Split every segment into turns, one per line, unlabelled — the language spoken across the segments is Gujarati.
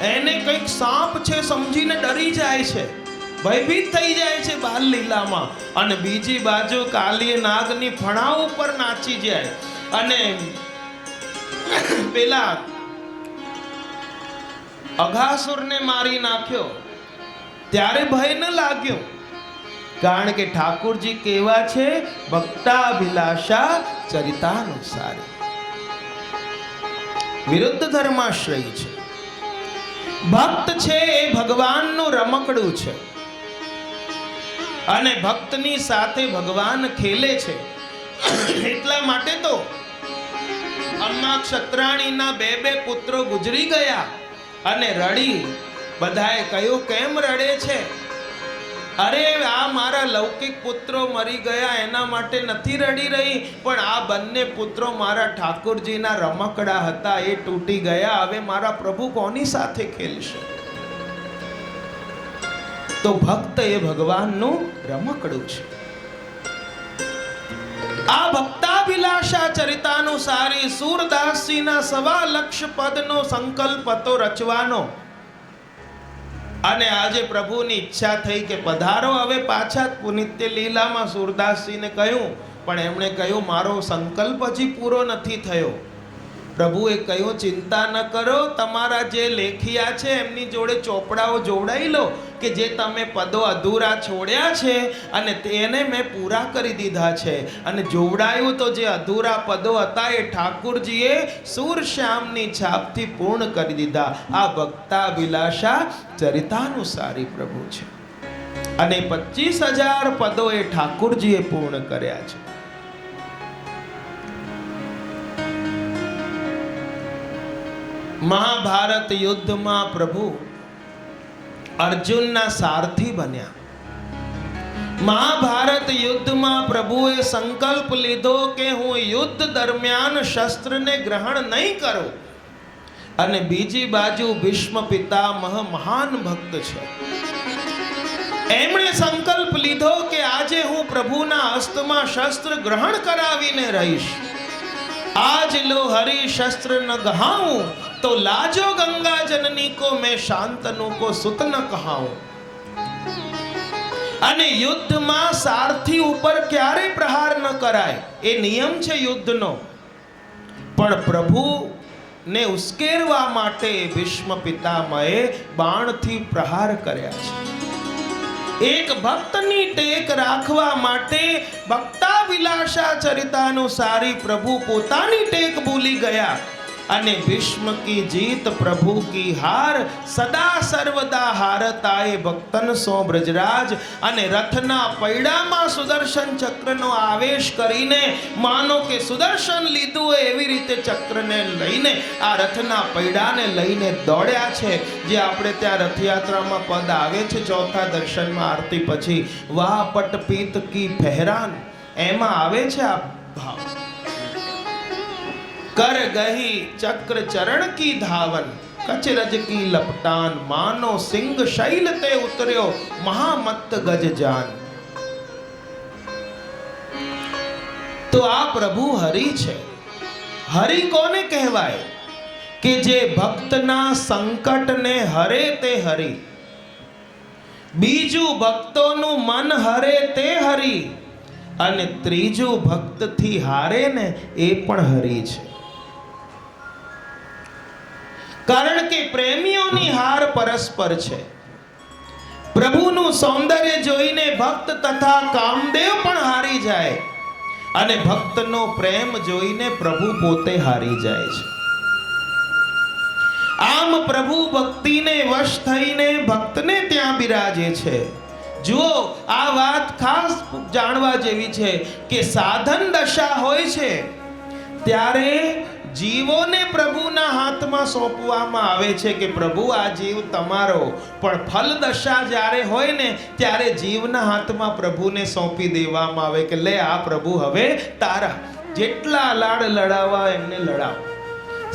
એને કંઈક સાપ છે સમજીને ડરી જાય છે, ભયભીત થઈ જાય છે બાલ લીલામાં, અને બીજી બાજુ કાલીય નાગની ફણા ઉપર નાચી જાય અને પેલા અઘાસુરને મારી નાખ્યો ત્યારે ભય ન લાગ્યો, કારણ કે ઠાકોરજી કેવા છે? ભક્તાભિલાષા ચરિતાનુસારી, વિરુદ્ધ ધર્માશ્રય છે. ભક્ત છે એ ભગવાનનું રમકડું છે અને ભક્તની સાથે ભગવાન ખેલે છે. એટલા માટે તો અમ્મા ક્ષત્રાણીના બે પુત્રો ગુજરી ગયા અને રડી. બધાએ કહ્યું કેમ રડે છે? અરે આ મારા લૌકિક પુત્રો મરી ગયા એના માટે નથી રડી રહી, પણ આ બંને પુત્રો મારા ઠાકોરજીના રમકડા હતા, એ તૂટી ગયા, હવે મારા પ્રભુ કોની સાથે ખેલશે? તો ભક્ત એ ભગવાનનું રમકડું છે. આ ભક્તાભિલાષા ચરિતાનુસારી સૂરદાસજીના 1.25 લાખ પદનો સંકલ્પ હતો રચવાનો. અને આજે પ્રભુની ઈચ્છા થઈ કે પધારો હવે પાછા નિત્ય લીલામાં. સૂરદાસજીને કહ્યું, પણ એમણે કહ્યું મારો સંકલ્પ હજી પૂરો નથી થયો. પ્રભુએ કહ્યું ચિંતા ન કરો, તમારા જે લેખિયા છે એમની જોડે ચોપડાઓ જોડાઈ લો કે જે તમે પદો અધૂરા છોડ્યા છે અને તેને મેં પૂરા કરી દીધા છે. અને જોવડાયું તો જે અધૂરા પદો હતા એ ઠાકુરજીએ સૂરશ્યામની છાપથી પૂર્ણ કરી દીધા. આ ભક્તાભિલાષા ચરિતાનુસારી પ્રભુ છે અને 25,000 પદો એ ઠાકુરજીએ પૂર્ણ કર્યા છે. મહાભારત યુદ્ધમાં પ્રભુ અર્જુનના સારથી બન્યા. મહાભારત યુદ્ધમાં પ્રભુએ સંકલ્પ લીધો કે હું યુદ્ધ દરમિયાન શસ્ત્રને ગ્રહણ નહીં કરું. અને બીજી બાજુ ભીષ્મ પિતામહ મહાન ભક્ત છે, એમણે સંકલ્પ લીધો કે આજે હું પ્રભુના હસ્તમાં શસ્ત્ર ગ્રહણ કરાવીને રહીશ. આજ લો હરિ શસ્ત્ર ન ગહાઉં તો લાજો ગંગા જનની કો મેં શાંતનુ કો સુત ન કહાઉં. અને યુદ્ધમાં સારથી ઉપર ક્યારે પ્રહાર ન કરાય એ નિયમ છે યુદ્ધનો. પણ પ્રભુ ને ઉશ્કેરવા માટે ભીષ્મ પિતામહે બાણથી પ્રહાર કર્યા છે. એક ભક્તની ટેક રાખવા માટે ભક્તાભિલાષા ચરિતાનુસારી પ્રભુ પોતાની ટેક ભૂલી ગયા અને ભીષ્મ કી જીત પ્રભુ કી હાર સદા સર્વદા હારતાએ ભક્તન સો બ્રજરાજ. અને રથના પૈડામાં સુદર્શન ચક્રનો આવેશ કરીને માનો કે સુદર્શન લીધું હોય એવી રીતે ચક્રને લઈને આ રથના પૈડાને લઈને દોડ્યા છે. જે આપણે ત્યાં રથયાત્રામાં પદ આવે છે ચોથા દર્શનમાં આરતી પછી, વાહ પટ પીત કી પહેરાન, એમાં આવે છે આ ભાવ, कर गही चक्र चरण की धावन, कचरज की लपटान, मानो सिंह शैल ते उतर्यो महामत्त गज जान. तो आ प्रभु हरि छे. हरि कोने कहवाय? કે જે ભક્તના સંકટને હરે તે હરિ, બીજું ભક્તોનું મન હરે તે હરિ, અને ત્રીજું ભક્તથી હારે ને એ પણ હરિ છે. કારણ કે પ્રેમીઓની હાર પરસ્પર છે. પ્રભુનું સૌંદર્ય જોઈને ભક્ત તથા કામદેવ પણ હારી જાય અને ભક્તનો પ્રેમ જોઈને પ્રભુ પોતે હારી જાય છે. આમ પ્રભુ ભક્તિને વશ થઈને ભક્તને ત્યાં બિરાજે છે. જુઓ, આ વાત ખાસ જાણવા જેવી છે કે સાધન દશા હોય છે ત્યારે જીવોને પ્રભુના હાથમાં સોંપવામાં આવે છે કે પ્રભુ આ જીવ તમારો, પણ ફલ દશા જ્યારે હોય ને ત્યારે જીવના હાથમાં પ્રભુને સોંપી દેવામાં આવે કે લે આ પ્રભુ હવે તારા, જેટલા લાડ લડાવવા એમને લડાવ.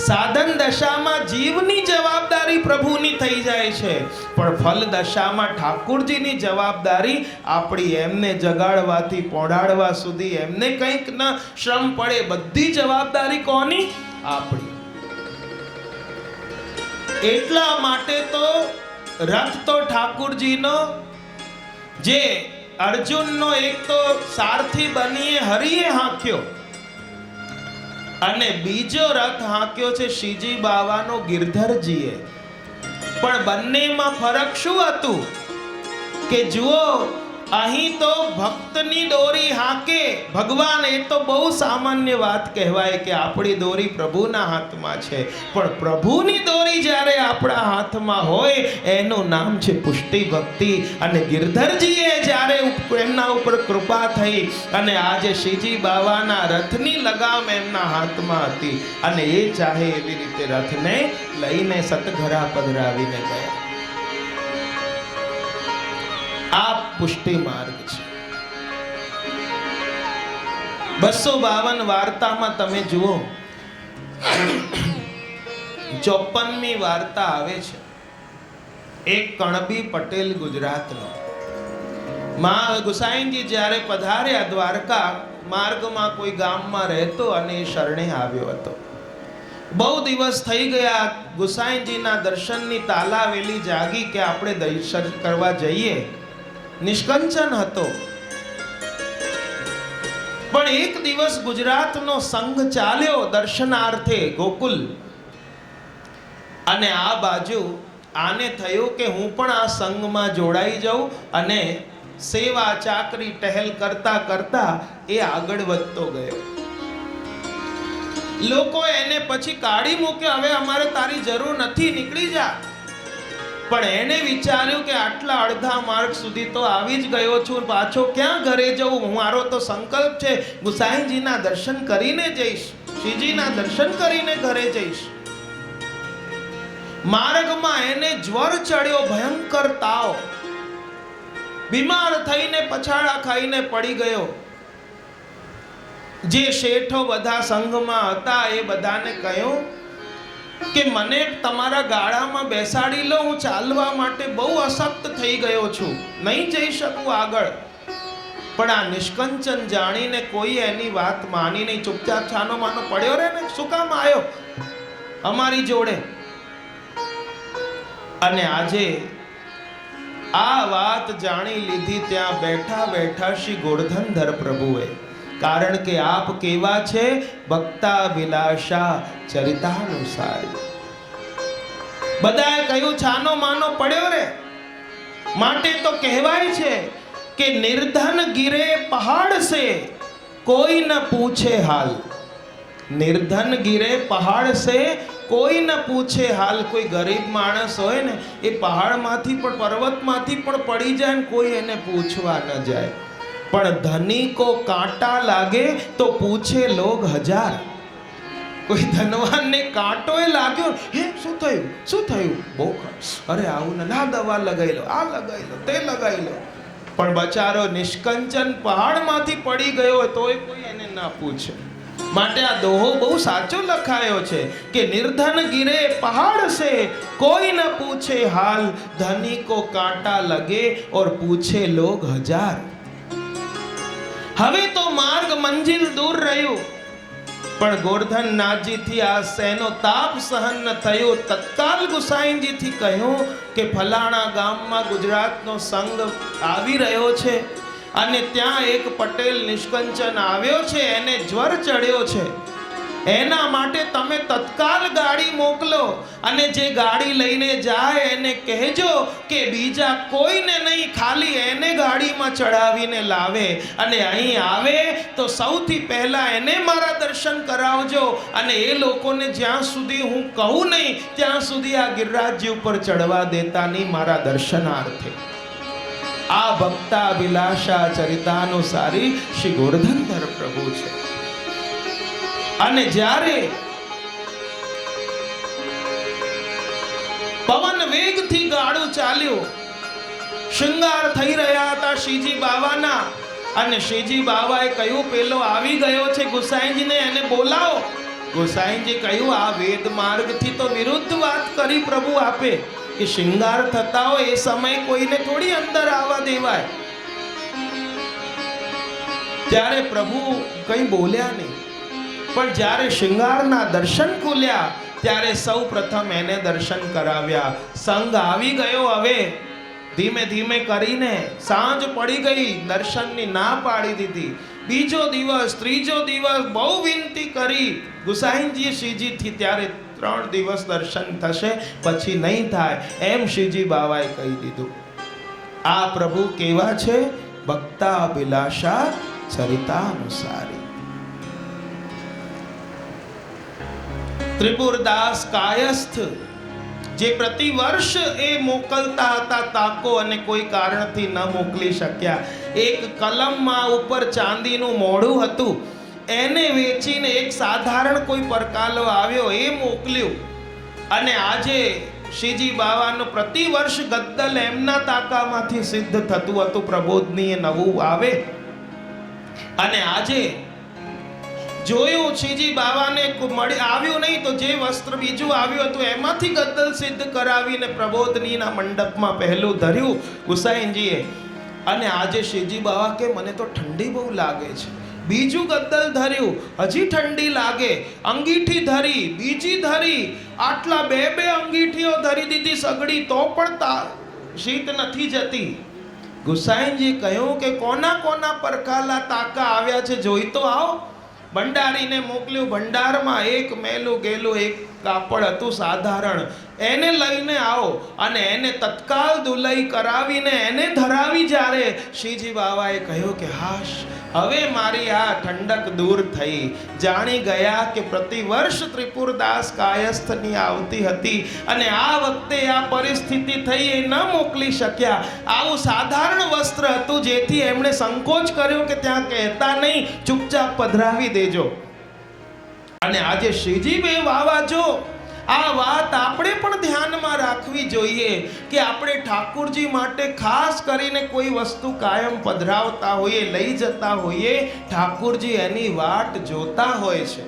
સાધન દશામાં જીવની જવાબદારી પ્રભુની થઈ જાય છે, પણ ફલ દશામાં ઠાકુરજીની જવાબદારી આપણી. એમને જગાડવાથી પહોંચાડવા સુધી એમને કંઈક ન શ્રમ પડે, બધી જવાબદારી કોની? આપણી. એટલા માટે તો રથ તો ઠાકુરજીનો, જે અર્જુનનો એક તો સારથી બનીએ હરિએ હાંક્યો અને બીજો રથ હાંક્યો છે શ્રીજી બાવાનો ગિરધરજીએ. પણ બંનેમાં ફરક શું હતું કે જુઓ, અહીં તો ભક્તની દોરી હાંકે ભગવાન, એ તો બહુ સામાન્ય વાત કહેવાય કે આપણી દોરી પ્રભુના હાથમાં છે. પણ પ્રભુની દોરી જ્યારે આપણા હાથમાં હોય એનું નામ છે પુષ્ટિ ભક્તિ. અને ગિરધરજીએ જ્યારે એમના ઉપર કૃપા થઈ અને આજે શ્રીજી બાવાના રથની લગામ એમના હાથમાં હતી અને એ ચાહે એવી રીતે રથને લઈને સતઘરા પધરાવીને ગયા. આ પુષ્ટિ માર્ગ છે. 252 વાર્તામાં તમે જુઓ, 54મી વાર્તા આવે છે એક કણબી પટેલ ગુજરાતનો. મા ગુસાઈજી જ્યારે પધાર્યા દ્વારકા, માર્ગમાં કોઈ ગામમાં રહેતો અને એ શરણે આવ્યો હતો. બહુ દિવસ થઈ ગયા, ગુસાઈજીના દર્શનની તાલાવેલી જાગી કે આપણે દર્શન કરવા જઈએ. નિષ્કંચન હતો. પણ એક દિવસ ગુજરાતનો સંઘ ચાલ્યો દર્શનાર્થે ગોકુલ, અને આ બાજુ આને થયું કે હું પણ આ સંઘમાં જોડાઈ જાઉં, અને સેવા ચાકરી ટહેલ કરતા કરતા એ આગળ વધતો ગયો. લોકો એને પછી કાઢી મૂક્યો, હવે અમારે તારી જરૂર નથી, નીકળી જા. પણ એને વિચાર્યું કે આટલા અડધા માર્ગ સુધી તો આવી જ ગયો છું, પાછો ક્યાં ઘરે જવું? મારો તો સંકલ્પ છે ગુસાઈજીના દર્શન કરીને જઈશ, શ્રીજીના દર્શન કરીને ઘરે જઈશ. માર્ગમાં એને જ્વર ચડ્યો, ભયંકર તાવ, બીમાર થઈને પછાડા ખાઈને પડી ગયો. જે શેઠો બધા સંઘમાં હતા એ બધાને કહ્યું કે મને તમારા ગાડામાં બેસાડી લો, હું ચાલવા માટે બહુ અશક્ત થઈ ગયો છું, નહીં જઈ શકું આગળ. પણ આ નિષ્કંચન જાણીને કોઈ એની વાત માની નહીં, ચૂપચાપ છાનો માનો પડ્યો રે ને, શું કામ આવ્યો અમારી જોડે? અને આજે આ વાત જાણી લીધી ત્યાં બેઠા બેઠા શ્રી ગોરધનધર પ્રભુએ, કારણ કે આપ કેવા છે ભક્તા વિલાસા ચરિતાનુસારી. બધાએ કહ્યું છાનો માનો પડ્યો રે. માટે તો કહેવાય છે કે નિર્ધન ગિરે પહાડ સે કોઈ ન પૂછે હાલ. નિર્ધન ગિરે પહાડ સે કોઈ ન પૂછે હાલ. કોઈ ગરીબ માણસ હોય ને, એ પહાડમાંથી પણ પર્વતમાંથી પણ પડી જાય ને કોઈ એને પૂછવા ન જાય. પણ ધની કો કાંટા લાગે તો પૂછે લોગ હજાર. કોઈ ધનવાનને કાંટોય લાગ્યો, હે શું થયું, શું થયું? બહુ અરે આવું ને, ના દવા લગાવી લો, આ લગાવી લો, તે લગાવી લો. પણ બચારો નિષ્કંચન પહાડમાંથી પડી ગયો હોય તોય કોઈ એને ના પૂછે. માટે આ દોહો બહુ સાચો લખાયો છે કે નિર્ધન ગિરે પહાડ સે કોઈ ન પૂછે હાલ, ધની કો કાંટા લગે ઓર પૂછે લોગ હજાર. હવે તો માર્ગ મંજિલ દૂર રહ્યું, પણ ગોરધનનાથજી થી આ સેનો તાપ સહન ન થયો. તત્કાલ ગુસાઈજી થી કહ્યું કે ફલાણા ગામમાં ગુજરાતનો સંઘ આવી રહ્યો છે અને ત્યાં એક પટેલ નિષ્કંચન આવ્યો છે, એને જ્વર ચડ્યો છે, એના માટે તમે તત્કાલ ગાડી મોકલો અને જે ગાડી લઈને જાય એને કહેજો કે બીજા કોઈને નહીં, ખાલી એને ગાડીમાં ચડાવીને લાવે, અને અહીં આવે તો સૌથી પહેલા એને મારા દર્શન કરાવજો, અને એ લોકોને જ્યાં સુધી હું કહું નહીં ત્યાં સુધી આ ગિરિરાજજી ઉપર ચડવા દેતા નહીં મારા દર્શનાર્થે. આ ભક્તા વિલાસા ચરિતાનુસારી શ્રી ગોરધનધર પ્રભુ છે. અને જ્યારે પવન વેગથી ગાડું ચાલ્યું, શૃંગાર થઈ રહ્યા હતા શ્રીજી બાવાના, અને શ્રીજી બાવાએ કહ્યું પેલો આવી ગયો છે ગુસાઈજીને, એને બોલાવો. ગુસાઈજી કહ્યું આ વેદ માર્ગથી તો વિરુદ્ધ વાત કરી પ્રભુ આપે કે શૃંગાર થતા હોય એ સમય કોઈને થોડી અંદર આવવા દેવાય. ત્યારે પ્રભુ કંઈ બોલ્યા નહીં. પણ જ્યારે શૃંગારના દર્શન ખુલ્યા ત્યારે સૌ પ્રથમ એને દર્શન કરાવ્યા. સંઘ આવી ગયો. હવે ધીમે ધીમે કરીને સાંજ પડી ગઈ, દર્શનની ના પાડી દીધી. બીજો દિવસ, ત્રીજો દિવસ બહુ વિનંતી કરી ગુસાઈજીએ શ્રીજીથી, ત્યારે 3 દિવસ દર્શન થશે, પછી નહીં થાય એમ શ્રીજી બાવાએ કહી દીધું. આ પ્રભુ કેવા છે? ભક્તાભિલાષા ચરિતાનુસારી. ત્રિપુરદાસ કાયસ્થ જે પ્રતિ વર્ષ એ મોકલતા હતા તાકો, અને કોઈ કારણથી ન મોકલી શક્યા. એક કલમમાં ઉપર ચાંદીનું મોઢું હતું, એને વેચીને એક સાધારણ કોઈ પરકાલો આવ્યો એ મોકલ્યું. અને આજે શ્રીજી બાવાનું પ્રતિ વર્ષ ગદ્દલ એમના તાકામાંથી સિદ્ધ થતું હતું. પ્રબોધની નવું આવે, અને આજે જોયું શ્રીજી બાવાને આવ્યું નહીં, તો જે વસ્ત્ર બીજું આવ્યું હતું એમાંથી ગદ્દલ સિદ્ધ કરાવીને પ્રબોધનીના મંડપમાં પહેલું ધર્યું ગુસાઈજીએ. અને આજે શ્રીજી બાવા કે મને તો ઠંડી બહુ લાગે છે. બીજું ગદ્દલ ધર્યું, હજી ઠંડી લાગે. અંગીઠી ધરી, બીજી ધરી, આટલા 2 અંગીઠીઓ ધરી દીધી સગડી, તો પણ શીત નથી જતી. ગુસાઈજી કહ્યું કે કોના કોના પરકાલા તાકા આવ્યા છે જોઈ તો આવો. ભંડારીને મોકલ્યું. ભંડારમાં એક મેલું ગેલું એક કાપડ હતું સાધારણ, એને લઈને આવો. અને એને તત્કાલ દુલઈ કરાવીને એને ધરાવી. જ્યારે શ્રીજી બાવાએ કહ્યું કે હાશ, હવે મારી આ ઠંડક દૂર થઈ. જાણી ગયા કે પ્રતિ વર્ષ ત્રિપુરદાસ કાયસ્થની આવતી હતી, અને આ વખતે આ પરિસ્થિતિ થઈ, એ ન મોકલી શક્યા. આવું સાધારણ વસ્ત્ર હતું, જેથી એમણે સંકોચ કર્યો કે ત્યાં કહેતા નહીં, ચૂપચાપ પધરાવી દેજો. અને આજે શ્રીજી બે વાવા જો આ વાત આપણે પણ ધ્યાનમાં રાખવી જોઈએ કે આપણે ઠાકુરજી માટે ખાસ કરીને કોઈ વસ્તુ કાયમ પધરાવતા હોઈએ, લઈ જતા હોઈએ, ઠાકુરજી એની વાટ જોતા હોય છે.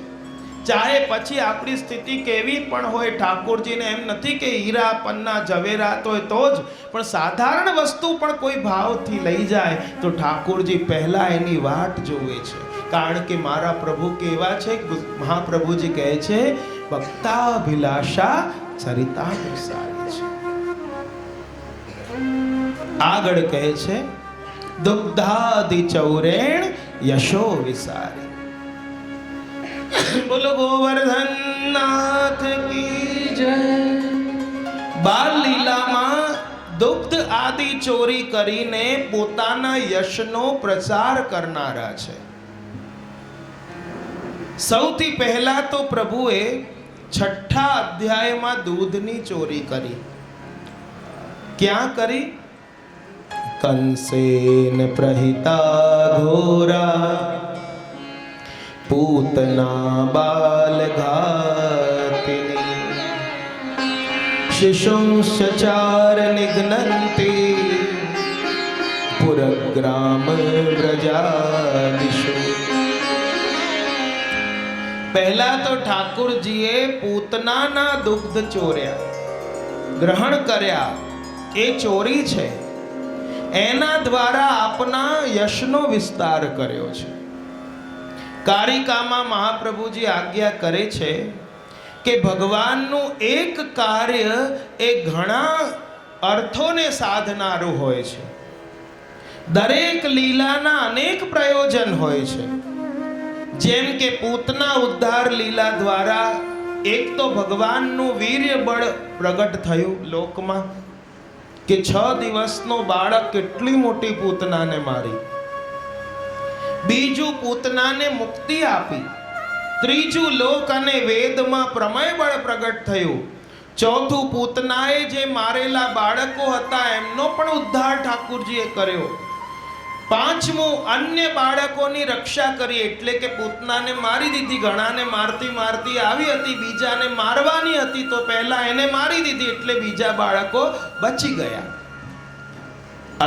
ચાહે પછી આપણી સ્થિતિ કેવી પણ હોય, ઠાકુરજીને એમ નથી કે હીરા પન્ના ઝવેરાત હોય તો જ, પણ સાધારણ વસ્તુ પણ કોઈ ભાવથી લઈ જાય તો ઠાકુરજી પહેલા એની વાટ જોવે છે. કારણ કે મારા પ્રભુ કેવા છે? મહાપ્રભુજી કહે છે ભક્તાભિલાષા ચરિતાનુસારી છે. આગળ કહે છે દુગ્ધાદિ ચૌરેણ યશો વિસારી. બોલો ગોવર્ધન નાથ કી જય. બાલ લીલામાં દુગ્ધ આદિ ચોરી કરીને પોતાના યશનો પ્રચાર કરનારા છે. સૌથી પહેલા તો પ્રભુએ 6ઠા અધ્યાયમાં દૂધની ચોરી કરી. ક્યાં કરી? કંસેન પ્રહિતા ઘોરા પૂતના બાલ ઘાતિની શિશુંશ્ચાર નિઘ્નન્તિ પુરગ્રામ વ્રજાદિષુ. પહેલા તો ઠાકુરજીએ પૂતનાના દુગ્ધ ચોર્યા, ગ્રહણ કર્યા. એ ચોરી છે. એના દ્વારા આપના યશનો વિસ્તાર કર્યો છે. કારિકામાં મહાપ્રભુજી આજ્ઞા કરે છે કે ભગવાનનું એક કાર્ય એ ઘણા અર્થોને સાધનારું હોય છે. દરેક લીલાના અનેક પ્રયોજન હોય છે. જેમ કે પૂતના ઉદ્ધાર લીલા દ્વારા એક તો ભગવાનનું વીર્ય બળ પ્રગટ થયું લોકમાં, કે 6 દિવસનો બાળક કેટલી મોટી પૂતનાને મારી. બીજું, પૂતનાને મુક્તિ આપી. ત્રીજું, લોક અને વેદમાં પ્રમેય બળ પ્રગટ થયું. ચોથું, પૂતનાએ જે મારેલા બાળકો હતા એમનો પણ ઉદ્ધાર ઠાકુરજીએ કર્યો. પાંચમું, અન્ય બાળકોની રક્ષા કરી, એટલે કે પૂતનાને મારી દીધી. ઘણાને મારતી મારતી આવી હતી, બીજાને મારવાની હતી તો પહેલા એને મારી દીધી, એટલે બીજા બાળકો બચી ગયા.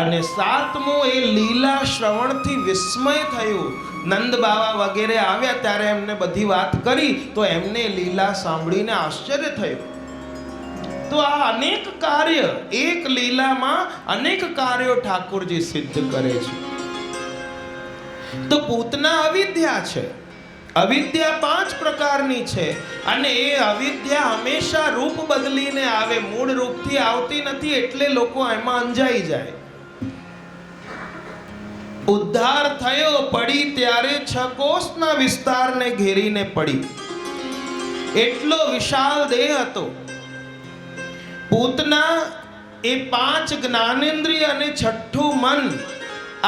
અને સાતમું, એ લીલા શ્રવણથી વિસ્મય થયું. નંદ બાવા વગેરે આવ્યા ત્યારે એમને બધી વાત કરી તો એમને લીલા સાંભળીને આશ્ચર્ય થયું. તો આ અનેક કાર્ય, એક લીલામાં અનેક કાર્યો ઠાકુરજી સિદ્ધ કરે છે. તો પૂતના અવિદ્યા છે, અવિદ્યા 5 પ્રકારની છે અને એ અવિદ્યા હંમેશા રૂપ બદલીને આવે, મૂળ રૂપથી આવતી નથી, એટલે લોકો એમાં અંજાઈ જાય. ઉદ્ધાર થયો પડી ત્યારે 6 કોષના વિસ્તારને ઘેરીને પડી. એટલો વિશાળ દેહ હતો. પૂતના એ 5 જ્ઞાનેન્દ્રિય અને 6ઠું મન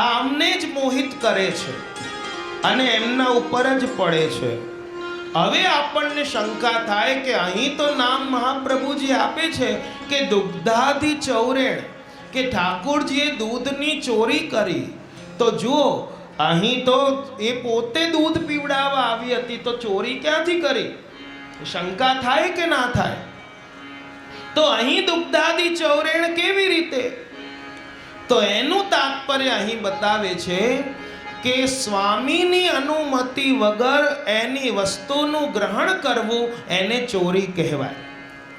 આમને જ મોહિત કરે છે અને એમના ઉપર જ પડે છે. હવે આપણને શંકા થાય કે અહીં તો નામ મહાપ્રભુજી આપે છે કે દુગ્ધાધિ ચૌરેણ, કે ઠાકોરજીએ દૂધની ચોરી કરી. તો જુઓ, અહીં તો એ પોતે દૂધ પીવડાવવા આવી હતી, તો ચોરી ક્યાંથી કરી? શંકા થાય કે ના થાય? તો અહીં દુગ્ધાધિ ચૌરેણ કેવી રીતે? તો એનું તાત્પર્ય અહીં બતાવે છે કે સ્વામીની અનુમતિ વગર એની વસ્તુનું ગ્રહણ કરવું એને ચોરી કહેવાય.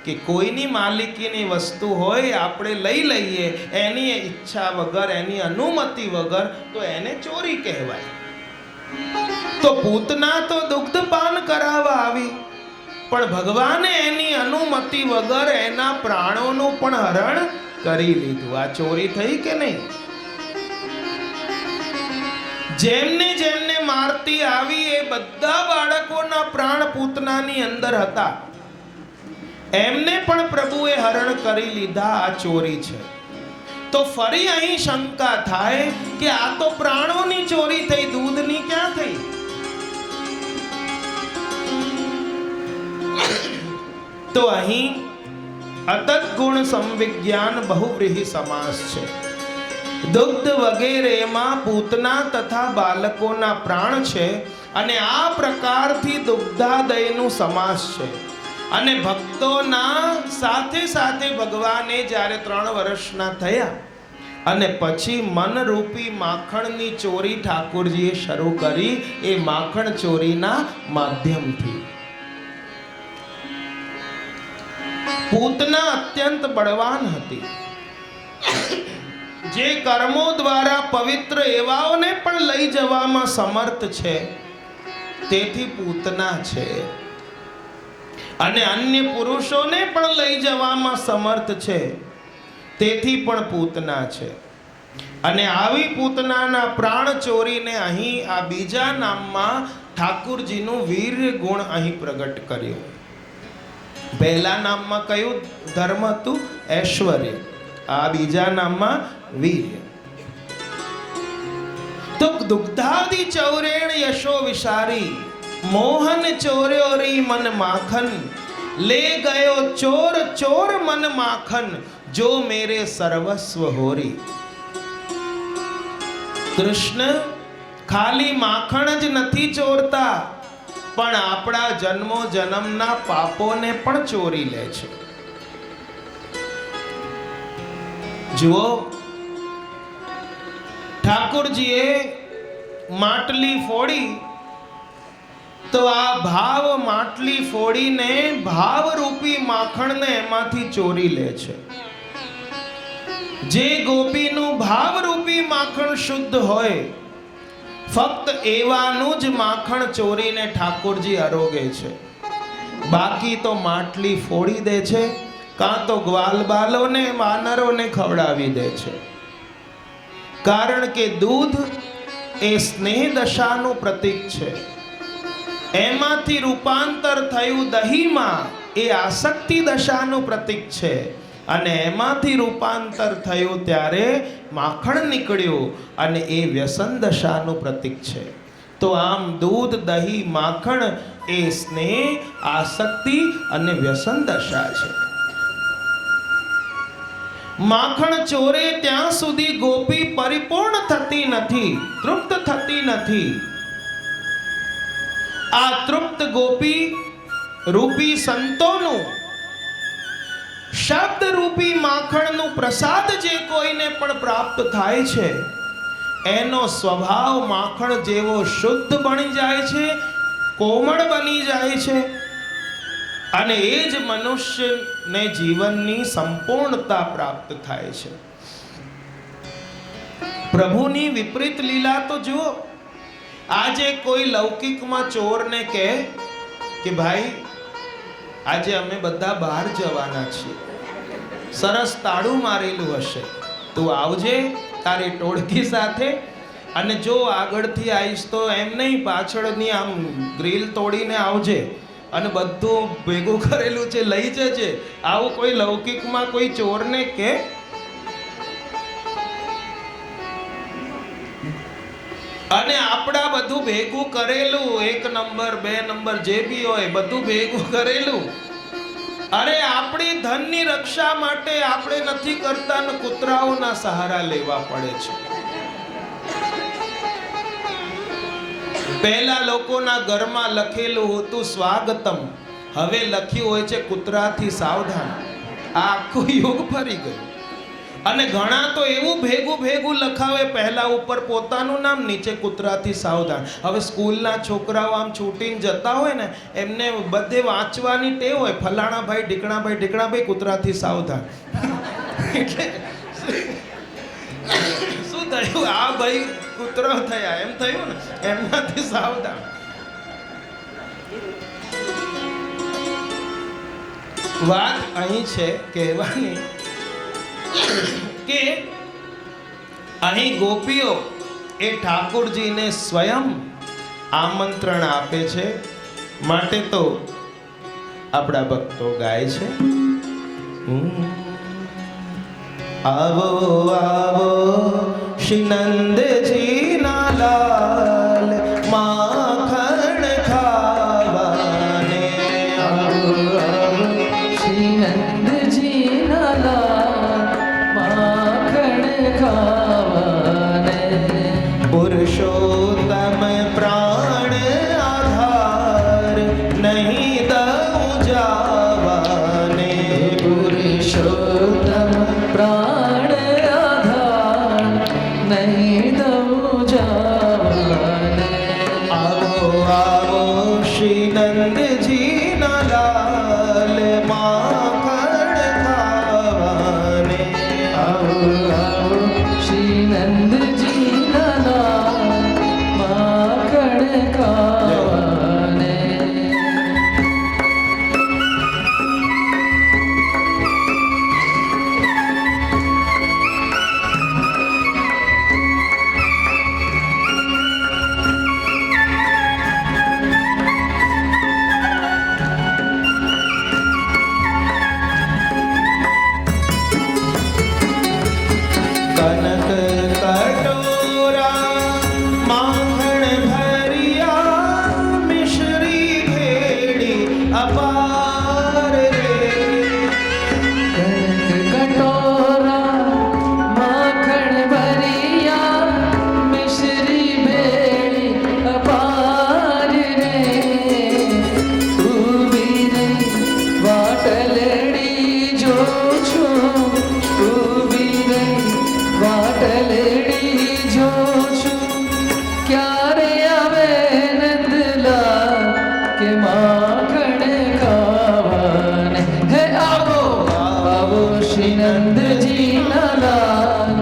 કે કોઈની માલિકીની વસ્તુ હોય, આપણે લઈ લઈએ એની ઈચ્છા વગર, એની અનુમતિ વગર, તો એને ચોરી કહેવાય. તો પૂતના તો દુગ્ધપાન કરાવવા આવી, પણ ભગવાને એની અનુમતિ વગર એના પ્રાણોનું પણ હરણ કરી લીધું. આ ચોરી થઈ કે નહીં? જેમને જેમને મારતી આવી એ બધા બાળકોના પ્રાણ પૂતનાની અંદર હતા, એમને પણ પ્રભુએ હરણ કરી લીધા. આ ચોરી છે. તો ફરી અહીં શંકા થાય કે આ તો પ્રાણોની ચોરી થઈ, દૂધની ક્યાં થઈ? તો અહીં અતત ગુણ સંવિજ્ઞાન બહુવ્રીહી સમાસ છે. દુગ્ધ વગેરેમાં પૂતના તથા બાળકોના પ્રાણ છે અને આ પ્રકારથી દુગ્ધાદયનું સમાસ છે. અને ભક્તોના સાથે સાથે ભગવાને જ્યારે 3 વર્ષના થયા અને પછી મનરૂપી માખણની ચોરી ઠાકોરજીએ શરૂ કરી, એ માખણ ચોરીના માધ્યમથી. પૂતના અત્યંત બળવાન હતી, જે કર્મો દ્વારા પવિત્ર એવાઓને પણ લઈ જવામાં સમર્થ છે, તેથી પૂતના છે. અને અન્ય પુરુષોને પણ લઈ જવામાં સમર્થ છે, તેથી પણ પૂતના છે. અને આવી પૂતનાના પ્રાણ ચોરીને અહીં આ બીજા નામમાં ઠાકુરજીનું વીર્ય ગુણ અહીં પ્રગટ કર્યું. પહેલા નામમાં કયું ધર્મ હતું? ઐશ્વર્ય. આ બીજા નામમાં વીર્ય. તો દુગ્ધાદિ ચૌરેણ યશો વિશારી, મોહન ચોર્યો રી મન માખન, ले गयो चोर चोर मन माखन, जो मेरे सर्वस्व होरी. કૃષ્ણ ખાલી માખણ જ નથી ચોરતા, પણ આપણા જન્મો જન્મના પાપોને પણ ચોરી લે છે. જુઓ, ઠાકોરજીએ માટલી ફોડી, તો આ ભાવ માટલી ફોડીને ભાવરૂપી માખણને એમાંથી ચોરી લે છે. જે ગોપીનું ભાવરૂપી માખણ શુદ્ધ હોય, ફક્ત એવાનું જ માખણ ચોરીને ઠાકોરજી આરોગે છે. બાકી તો માટલી ફોડી દે છે, કાં તો ગ્વાલબાલોને વાનરોને ખવડાવી દે છે. કારણ કે દૂધ એ સ્નેહ દશાનું પ્રતીક છે. એમાંથી રૂપાંતર થયું દહીંમાં, એ આસક્તિ દશાનું પ્રતીક છે. અને એમાંથી રૂપાંતર થયું ત્યારે માખણ નીકળ્યું, અને એ વ્યસન દશાનું પ્રતીક છે. તો આમ દૂધ, દહીં, માખણ એ સ્નેહ, આસક્તિ અને વ્યસન દશા છે. માખણ ચોરે ત્યાં સુધી ગોપી પરિપૂર્ણ થતી નથી, તૃપ્ત થતી નથી. આ તૃપ્ત ગોપી રૂપી સંતોનું શબ્દ રૂપી માખણનું પ્રસાદ જે કોઈને પણ પ્રાપ્ત થાય છે, એનો સ્વભાવ માખણ જેવો શુદ્ધ બની જાય છે, કોમળ બની જાય છે. અને એ જ મનુષ્યને જીવનની સંપૂર્ણતા પ્રાપ્ત થાય છે. પ્રભુની વિપરીત લીલા તો જુઓ. આજે કોઈ લૌકિકમાં ચોરને કહે કે ભાઈ આજે અમે બધા બહાર જવાના છીએ, સરસ તાળું મારેલું હશે, તું આવજે તારી ટોળકી સાથે, અને જો આગળથી આવીશ તો એમ નહીં પાછળની આમ ગ્રીલ તોડીને આવજે અને બધું ભેગું કરેલું છે લઈ જજે. આવું કોઈ લૌકિકમાં કોઈ ચોરને કે? અને આપણા બધું ભેગું કરેલું, 1 નંબર 2 નંબર જે બી હોય બધું ભેગું કરેલું, અરે આપણી ધનની રક્ષા માટે આપણે નથી કરતા ને કૂતરાઓના સહારા લેવા પડે છે. પહેલા લોકોના ઘરમાં લખેલું હતું સ્વાગતમ, હવે લખ્યું હોય છે કૂતરાથી સાવધાન. આ આખું યુગ ફરી ગયું. અને ઘણા તો એવું ભેગું લખાવે, પહેલા ઉપર પોતાનું નામ, નીચે કૂતરાથી સાવધાન. હવે સ્કૂલના છોકરાઓ આમ છૂટીને જતા હોય ને, એમને બધે વાંચવાની ટેવ હોય, ફલાણા ભાઈ ઢીકણાભાઈ કૂતરાથી સાવધાન. એટલે શું થયું? આ ભાઈ કૂતરો થયા એમ થયું ને, એમનાથી સાવધાન. વાત અહીં છે કહેવાની કે અહીં ગોપીઓ એ ઠાકોરજીને સ્વયં આમંત્રણ આપે છે, માટે તો આપણા ભક્તો ગાય છે, આવો આવો શ્રી નંદજી ના લાલ માખણ ખાવાને, આવો આવો શ્રી નંદજી ના લાલ માખણ ખાવાને, પુરુષોત્તમ પ્રાણ આધાર નહીં દઉં જાવાને, પુરુષોત્તમ પ્રાણ આધાર નહીં દઉં જાવાને, આવો આવો શ્રી નંદજી ના લાલ માખણ ખાવાને, આવો આવો શ્રી નંદજી ના લાલ માખણ ખાવાને. કનક કટોરા માખણ ભરિયા મિશ્રી ભેડી અપાર રે,
કનક કટોરા માખણ ભરિયા મિશ્રી ભેળી અપાર રે, ઊભી રહી વાટલડી જો છું, ઊભી રહી વાટલડી જો છું, ક્યારે આવે નંદલાલ કે માખણ ખાવાને, હે આવો આવો શ્રી નંદજી ના લાલ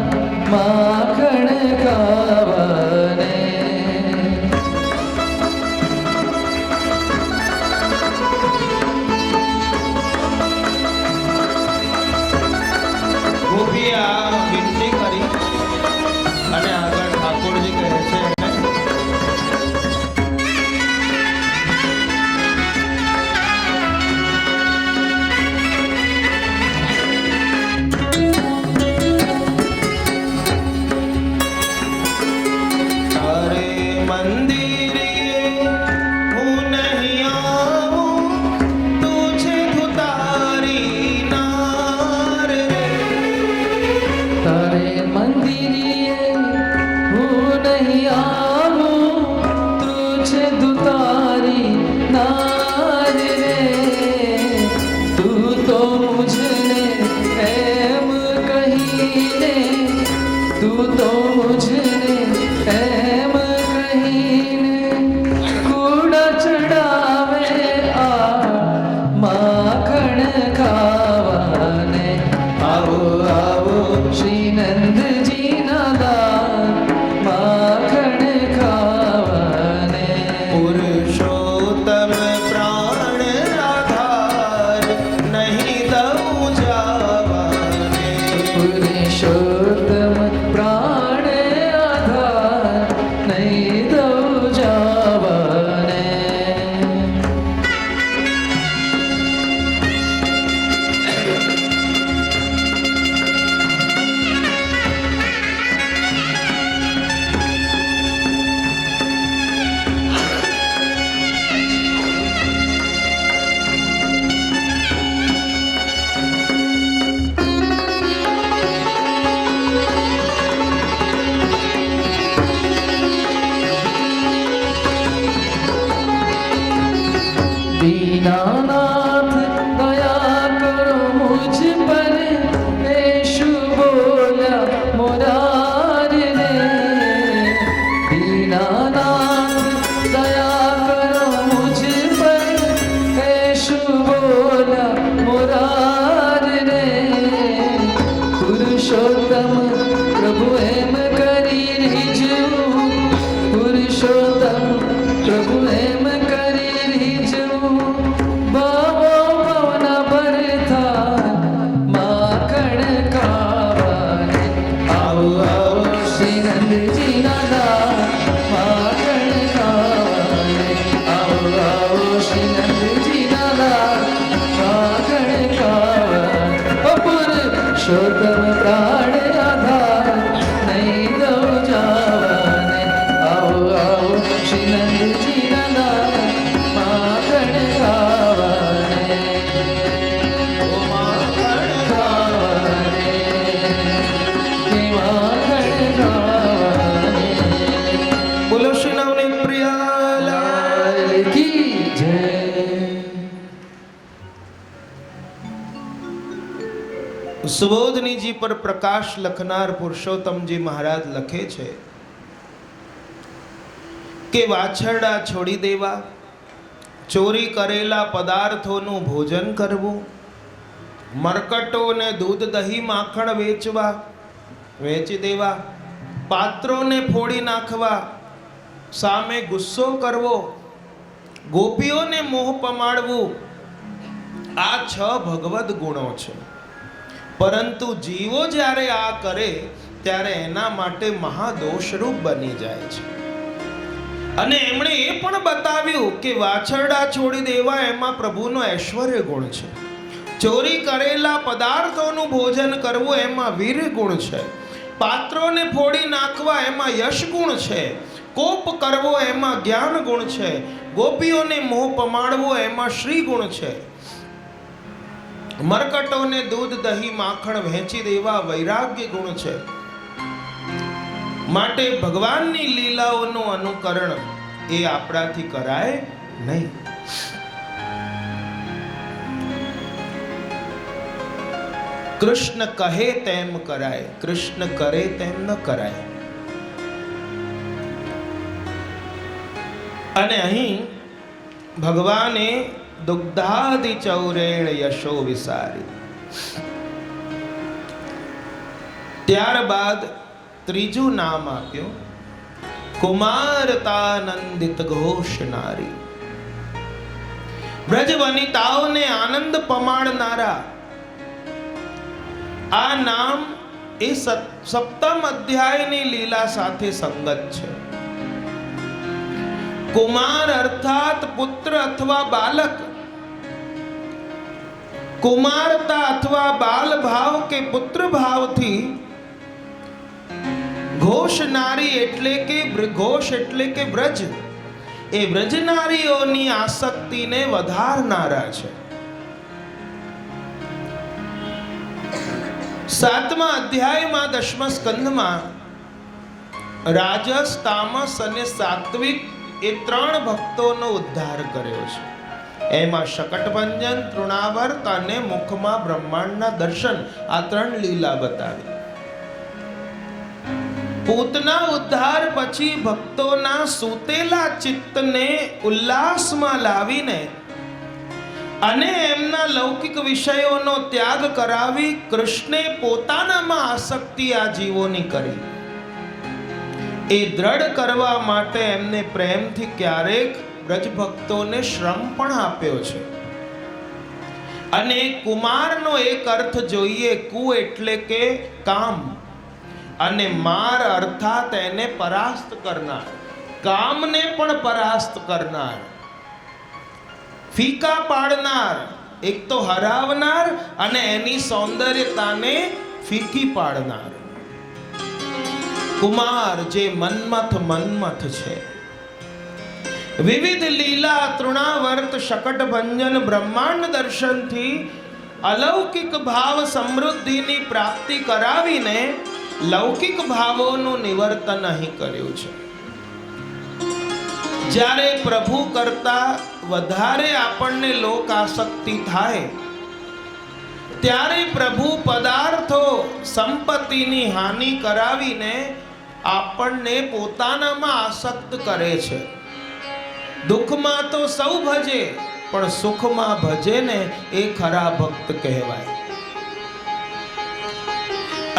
માખણ ખાવાને.
ગોપીએ આ વિનંતી કરી અને આગળ ઠાકોરજી કહે છે એને, તારે મંદિરે હું નહીં આવું, તુझे ધુતારી નાર રે,
તારે મંદિરે હું નહીં આવું, તુझे દુતારી નાર રે, તું તો મુझने એમ કહીને, તું તો મુझने એમ કહીને કુડા ચડાવે આ માખણ ખાવાને, આવો આવો શ્રી નંદજી ના લાલ માખણ ખાવાને. दीनानाथ दया करो मुझ पर, यीशु बोला मुरारी ने। दीनानाथ दया करो मुझ पर, यीशु बोला मुरारी ने। पुरुषोत्तम प्रभु एम करी રીઝવું, પુરુષોત્તમ પ્રભુ એમ કરી રીઝવું। ભાવો ભવના ભરતા માખણ ખાવાને, આવો આવો શ્રી નંદજીના દાસ માખણ ખાવાને, આવો આવો શ્રી નંદજીના દાસ માખણ ખાવાને। પુરુષોત્તમ પ્રાણ આધાર નહીં દઉં જાવાને, આવો આવો શ્રી નંદજીના દાસ માખણ ખાવાને, ઓ માખણ ખાવાને, હે માખણ ખાવાને।
બોલો શ્રી નવનીત પ્રિયાલાલ
કી જય।
સુબોધનીજી પર પ્રકાશ લખનાર પુરુષોત્તમજી મહારાજ લખે છે કે વાછરડા છોડી દેવા, ચોરી કરેલા પદાર્થોનું ભોજન કરવું, મરકટોને દૂધ દહીં માખણ વેચી દેવા, પાત્રોને ફોડી નાખવા, સામે ગુસ્સો કરવો, ગોપીઓને મોહ પમાડવું, આ 6 ભગવદ ગુણો છે। પરંતુ જીવો જ્યારે આ કરે ત્યારે એના માટે મહાદોષરૂપ બની જાય છે। અને એમણે એ પણ બતાવ્યું કે વાછરડા છોડી દેવા એમાં પ્રભુનો ઐશ્વર્ય ગુણ છે, ચોરી કરેલા પદાર્થોનું ભોજન કરવું એમાં વીર ગુણ છે, પાત્રોને ફોડી નાખવા એમાં યશ ગુણ છે, કોપ કરવો એમાં જ્ઞાન ગુણ છે, ગોપીઓને મોહ પમાડવો એમાં શ્રી ગુણ છે, મરકટોને દૂધ દહીં માખણ વહેંચી દેવા વૈરાગ્ય ગુણ છે। માટે ભગવાનની લીલાઓનું અનુકરણ એ આપણાથી કરાય નહીં। કૃષ્ણ કહે તેમ કરાય, કૃષ્ણ કરે તેમ ન કરાય। અને અહીં ભગવાને દુગ્ધાદિ ચૌરેણ યશો વિસારી, ત્યારબાદ ત્રીજું નામ આપ્યું કુમારતાનંદિત ઘોષ નારી, બ્રજ વનિતાઓને આનંદ પમાડનારા। આ નામ એ 7મ અધ્યાયની લીલા સાથે સંગત છે। કુમાર અર્થાત પુત્ર અથવા બાલક, કુમારતા અથવા બાલ ભાવ કે પુત્ર ભાવથી ઘોષ નારી એટલે કે ઘોષ એટલે કે બ્રજ, એ બ્રજનારીઓની આસક્તિને વધારનારા છે। 7મા અધ્યાયમાં 10મા સ્કંધમાં રાજસ, તામસ અને સાત્વિક એ 3 ભક્તોનો ઉદ્ધાર કર્યો છે। એમાં શકટભંજન, તૃણાવર્ત અને મુખમાં બ્રહ્માંડના દર્શન, આ 3 લીલા બતાવી। પૂતના ઉદ્ધાર પછી ભક્તોના સૂતેલા ચિત્તને ઉલ્લાસમાં લાવીને અને એમના લૌકિક વિષયોનો ત્યાગ કરાવી કૃષ્ણે પોતાનામાં આસક્તિ આ જીવોની કરી। એ દ્રઢ કરવા માટે એમને પ્રેમથી ક્યારેક બ્રજ ભક્તોને શ્રમ પણ આપ્યો છે। અને કુમારનો એક અર્થ જોઈએ, કુ એટલે કે કામ, અને માર અર્થાત એને પરાસ્ત કરનાર, કામને પણ પરાસ્ત કરનાર, ફીકા પાડનાર, એક તો હરાવનાર અને એની સૌંદર્યતાને ફીકી પાડનાર। કુમાર જે મન્મથ છે। વિવિધ લીલા, તૃણાવર્ત, શકટભંજન, બ્રહ્માંડ દર્શનથી અલૌકિક ભાવ સમૃદ્ધિની પ્રાપ્તિ કરાવીને લૌકિક ભાવોનું નિવર્તન અહીં કર્યું છે। જ્યારે પ્રભુ કરતા વધારે આપણને લોક આસક્તિ થાય ત્યારે પ્રભુ પદાર્થો સંપત્તિની હાનિ કરાવીને આપણને પોતાનામાં આસક્ત કરે છે. દુઃખમાં તો સૌ ભજે, પણ સુખમાં ભજે ને એ ખરા ભક્ત કહેવાય.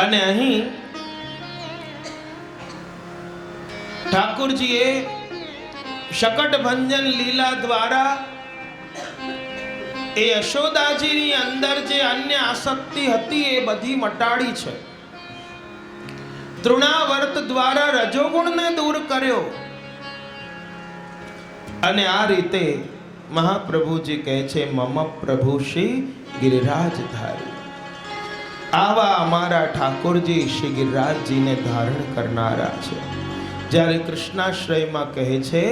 અને અહીં ઠાકુરજીએ શકટ ભંજન લીલા દ્વારા એ યશોદાજીની અંદર જે અન્ય આસક્તિ હતી એ બધી મટાડી છે. તૃણાવર્ત દ્વારા રજોગુણને દૂર કર્યો. અને આ રીતે મહાપ્રભુજી કહે છે, મમ પ્રભુ શ્રી ગિરિરાજધારી. આવા અમારા ઠાકોરજી શ્રી ગિરિરાજજીને ધારણ કરનારા છે. જ્યારે કૃષ્ણાશ્રયમાં કહે છે,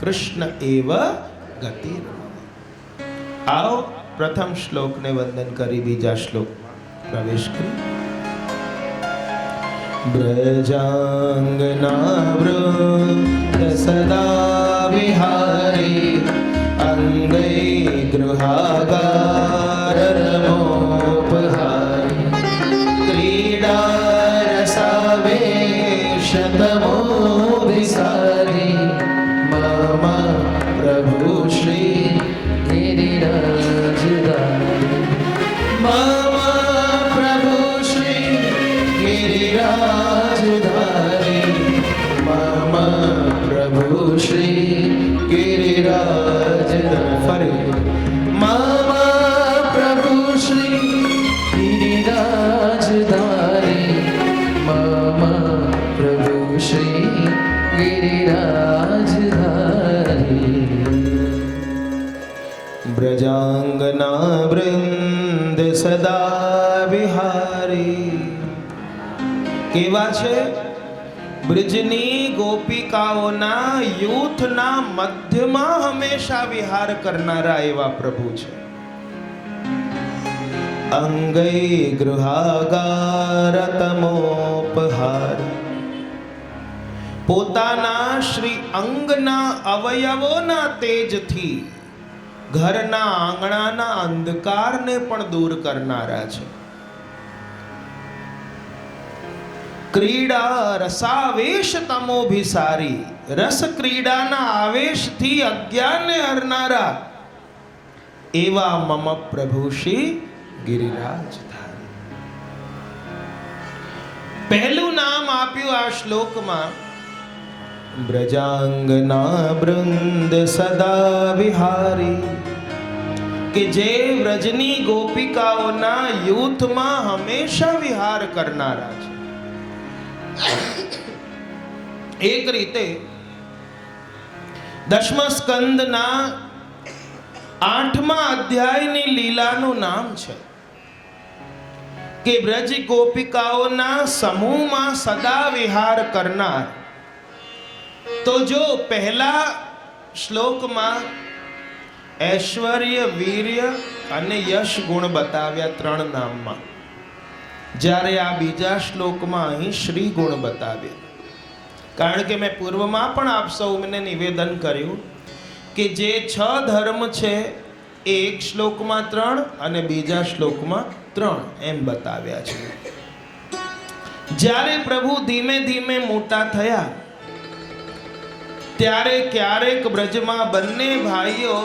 કૃષ્ણ એવ ગતિ. આવો પ્રથમ શ્લોકને વંદન કરી બીજા શ્લોક પ્રવેશ કરી. બ્રજાંગના વૃંદ સદા વિહારી અંગૈ ગૃહાગાર રમોપહારી ક્રીડા રસાવેશતમો વિસારી મમ પ્રભુ શ્રી
ગિરિરાજધારી.
મમ પ્રભુ શ્રી ગિરિરાજધારી. મમ પ્રભુ શ્રી ગિરિરાજધારી. ફરી મમ
પ્રભુ શ્રી ગિરિરાજધારી. મમ પ્રભુ શ્રી ગિરિરાજધારી.
બ્રજાંગના વૃંદ સદા વિહારી. કેવા છે? બ્રજની ગોપિકાઓના યુથના મધ્યમાં હંમેશા વિહાર કરનારા એવા પ્રભુ છે. અંગૈ ગૃહાગાર તમોપહાર. પોતાના શ્રી અંગના અવયવોના તેજથી ઘરના આંગણાના અંધકારને પણ દૂર કરનારા છે. ક્રીડા રસાવેશ તમોભિસારી. રસ ક્રીડાના આવેશથી અજ્ઞાનને હરનારા એવા મમ પ્રભુ શ્રી ગિરિરાજધારી. પહેલું નામ આપ્યું આ શ્લોકમાં બ્રજાંગના વૃંદ સદા વિહારી, કે જે વ્રજની ગોપિકાઓના યુથમાં હંમેશા વિહાર કરનારા છે. એક રીતે દશમ સ્કંદના 8મા અધ્યાયની લીલાનું નામ છે કે વ્રજ ગોપિકાઓના સમૂહમાં સદા વિહાર કરનાર. તો જો પહેલા શ્લોકમાં ઐશ્વર્ય, વીર્ય અને યશ ગુણ બતાવ્યા 3 નામમાં, જ્યારે આ બીજા શ્લોકમાં અહીં શ્રી ગુણ બતાવ્યા. કારણ કે મેં પૂર્વમાં પણ આપ સૌને નિવેદન કર્યું કે જે 6 ધર્મ છે એ એક શ્લોકમાં 3 અને બીજા શ્લોકમાં 3 એમ બતાવ્યા છે. જ્યારે પ્રભુ ધીમે ધીમે મોટા થયા ત્યારે ક્યારેક બ્રજમાં બંને ભાઈઓ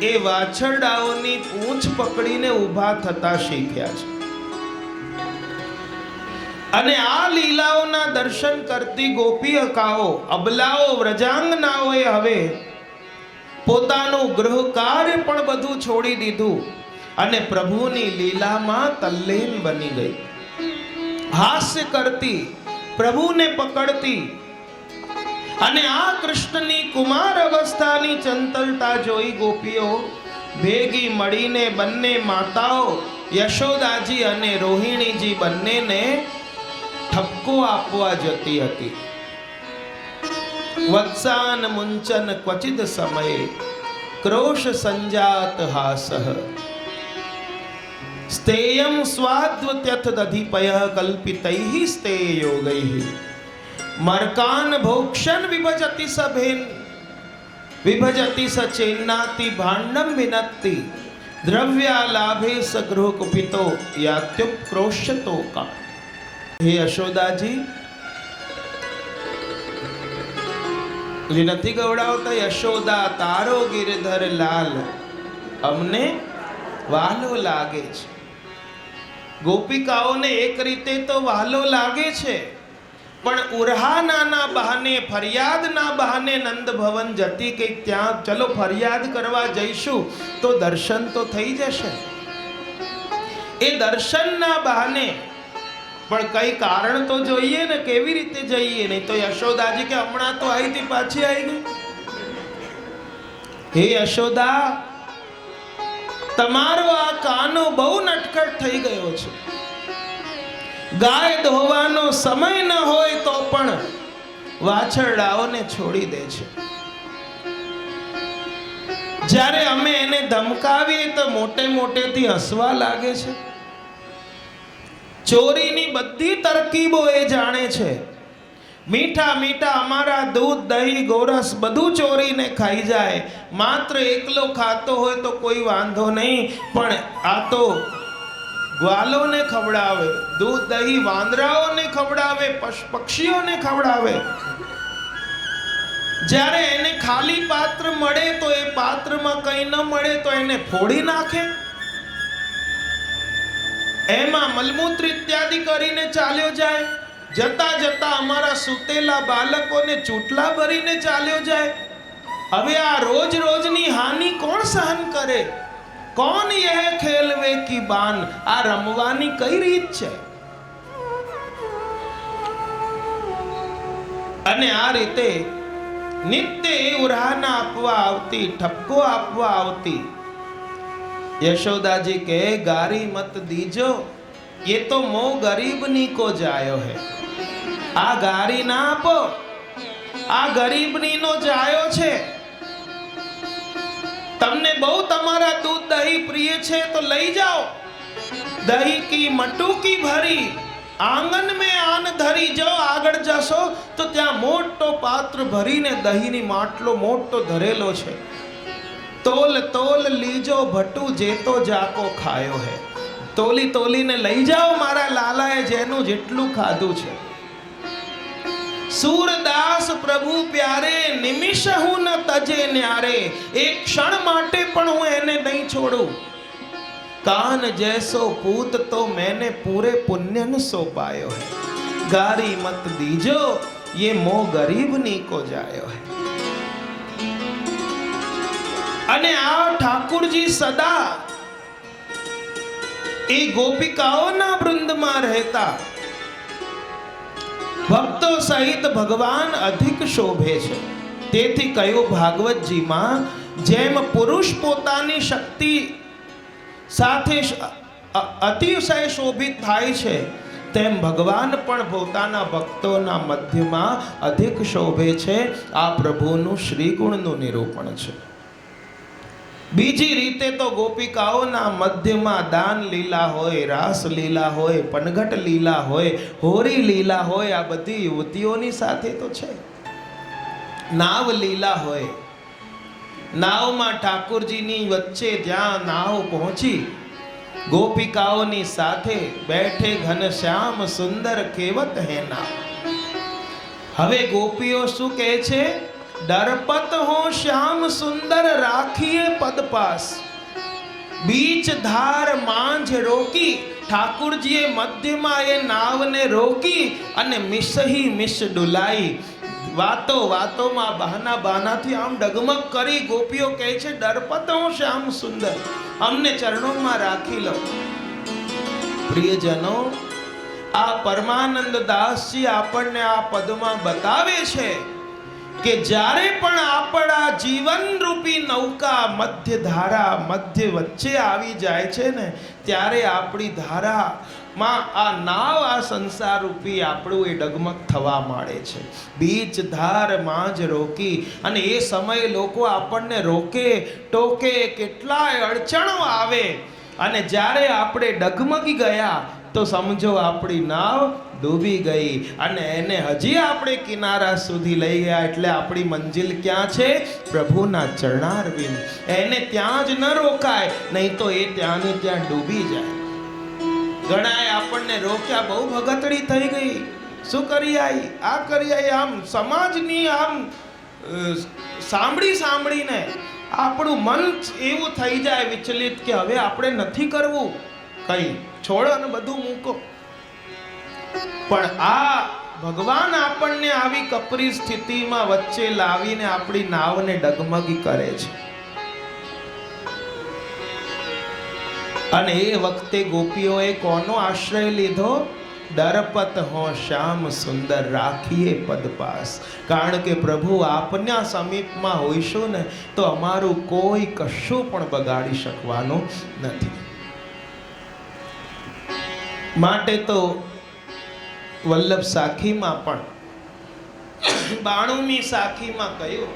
એ વાછરડાઓની પૂંછ પકડીને ઊભા થતા શીખ્યા છે. અને આ લીલાઓના દર્શન કરતી ગોપીકાઓ, અબલાઓ, વ્રજાંગનાઓએ હવે પોતાનું ગૃહ કાર્ય પણ બધું છોડી દીધું અને પ્રભુની લીલામાં તલ્લીન બની ગઈ. હાસ્ય કરતી, પ્રભુને પકડતી અને આ કૃષ્ણની કુમાર અવસ્થાની ચંચલતા જોઈ ગોપીઓ ભેગી મળીને બંને માતાઓ યશોદાજી અને રોહિણીજી બંનેને ઠપકો આપવા જતી હતી. વત્સાન મુંચન ક્વચિદ સમયે ક્રોશ સંજાત હાસઃ સ્તેયં સ્વાદ્વત્યથ દધિપયઃ કલ્પિતૈઃ સ્તેય યોગૈઃ મર્કાન ભોક્ષન વિભજતિ સભેન વિભજતિ સચેન્નાતિ ભાંડમ વિનત્તિ દ્રવ્યા લાભે સગૃહ કુપિતો યાત્યુપક્રોશ્યતો કા. હે યશોદાજી, નથી ગવડાવતા યશોદા તારો ગિરધર લાલ અમને વાલો લાગે છે. ગોપિકાઓને એક રીતે તો વાલો લાગે છે, પણ ઉરહાનાના બહાને, ફરિયાદના બહાને નંદ ભવન જતી કે ત્યાં ચલો ફરિયાદ કરવા જઈશું તો દર્શન તો થઈ જશે. એ દર્શનના બહાને પણ કઈ કારણ તો જોઈએ ને, કેવી રીતે જઈએ? નહીં તો યશોદાજી કે હમણાં તો આવી હતી, પાછી આવી ગઈ. હે યશોદા, તમારો આ કાનો બહુ નટખટ થઈ ગયો છે. ગાય ધોવાનો સમય ન હોય તો પણ વાછરડાઓને છોડી દે છે. જ્યારે અમે એને ધમકાવીએ તો મોટે મોટેથી હસવા લાગે છે. ચોરીની બધી તરકીબો એ જાણે છે. મીઠા મીઠા અમારા દૂધ, દહીં, ગોરસ બધું ચોરીને ખાઈ જાય. માત્ર એકલો ખાતો હોય તો કોઈ વાંધો નહીં, પણ આ તો ગ્વાલોને ખવડાવે, દૂધ દહીં વાંદરાઓને ખવડાવે, પક્ષીઓને ખવડાવે. જ્યારે એને ખાલી પાત્ર મળે તો એ પાત્રમાં કંઈ ન મળે તો એને ફોડી નાખે. એમાં મલમૂત્ર ઇત્યાદિ કરીને ચાલ્યો જાય. જતા જતા અમારા સૂતેલા બાળકોને ચૂંટલા ભરીને ચાલ્યો જાય. હવે આ રોજ રોજની હાનિ કોણ સહન કરે? કોણ યહ ખેલવે કી બાન? આ રમવાની કઈ રીત છે? અને આ રીતે નિત્ય ઉરહાના આપવા આવતી, ઠપકો આપવા આવતી. यशोदा जी के गारी मत दीजो, ये तो मोह गरीबनी को जायो है. आ गारी ना आपो, आ गरीबनी नो जायो छे. तमने बहु तमारा दूध दही प्रिय छे तो लई जाओ. दही की मटुकी भरी आंगन में आन धरी जो આગળ જશો તો ત્યાં મોટો પાત્ર ભરીને દહીંની માટલો મોટો ધરેલો છે. તોલ તોલ લીજો ભટુ જેતો જાકો ખાયો હે. તોલી તોલીને લઈ જાઓ મારા લાલાએ જેનું જેટલું ખાધું છે. સૂરદાસ પ્રભુ પ્યારે નિમિષ હું ન તજે ન્યારે. એક ક્ષણ માટે પણ હું એને નહીં છોડું. કાન જૈસો પૂત તો मैंने पूरे पुण्य न सो पायो है. गारी मत दीजो, ये मोह गरीबनी को जायो है. અને આ ઠાકુરજી સદા એ ગોપિકાઓના વૃંદમાં રહેતા. ભક્તો સહિત ભગવાન અધિક શોભે છે. તેથી કહ્યું ભાગવતજીમાં, જેમ પુરુષ પોતાની શક્તિ સાથે અતિશય શોભિત થાય છે, તેમ ભગવાન પણ પોતાના ભક્તોના મધ્યમાં અધિક શોભે છે. આ પ્રભુનું શ્રી ગુણનું નિરૂપણ છે. બીજી રીતે તો ગોપિકાઓના મધ્યમાં દાન લીલા હોય, રાસ લીલા હોય, પનઘટ લીલા હોય, હોરી લીલા હોય. આ બધી યુવતીઓની સાથે તો છે. નાવ લીલા હોય. નાવમાં ઠાકોરજીની વચ્ચે જ્યાં નાવ પહોંચી, ગોપિકાઓની સાથે બેઠે ઘનશ્યામ સુંદર કેવત હે નાવ. હવે ગોપીઓ શું કહે છે? डरपत हो श्याम सुंदर राखिए पद पास. बीच धार मांझ रोकी. ઠાકુરજીએ મધ્યમાં એ નાવને રોકી અને મિસહી મિસ ડુલાઈ. વાતો વાતોમાં બહાના બહાનાથી આમ ડગમગ કરી ગોપીઓ કહે છે, ડરપત હું શ્યામ સુંદર, અમને ચરણોમાં રાખી લો. પ્રિયજનો, આ પરમાનંદ દાસજી આપણને આ પદમાં બતાવે છે કે જ્યારે પણ આપણા જીવન રૂપી નૌકા મધ્ય ધારા મધ્ય વચ્ચે આવી જાય છે ને, ત્યારે આપણી ધારામાં આ નાવ, આ સંસાર રૂપી આપણું એ ડગમગ થવા માંડે છે. બીચ ધાર માંજ રોકી. અને એ સમયે લોકો આપણને રોકે ટોકે, કેટલાય અડચણો આવે. અને જ્યારે આપણે ડગમગી ગયા તો સમજો આપણી નાવ ડૂબી ગઈ અને એને હજી આપણે કિનારા સુધી લઈ ગયા. એટલે આપણી મંજિલ ક્યાં છે? પ્રભુના ચરણારવિંદ. એને ત્યાં જ ન રોકાય, નહીં તો એ ત્યાંને ત્યાં ડૂબી જાય. ઘણાએ આપણને રોક્યા, બહુ ભગતડી થઈ ગઈ, શું કરી આવી, આ કરી આવી, આમ સમાજની આમ સાંભળીને આપણું મન એવું થઈ જાય વિચલિત કે હવે આપણે નથી કરવું કઈ, છોડો અને બધું મૂકો. પણ આ ભગવાન આપણને આવી કપરી સ્થિતિમાં વચ્ચે લાવીને આપણી નાવને ડગમગી કરે છે. અને એ વખતે ગોપીઓએ કોનો આશ્રય લીધો? દરપત હો શ્યામ સુંદર રાખીએ પદપાસ. કારણ કે પ્રભુ આપના સમીપમાં હોઈશું ને તો અમારું કોઈ કશું પણ બગાડી શકવાનું નથી. માટે તો વલ્લભ સાખીમાં પણ 92મી સાખીમાં કહ્યું,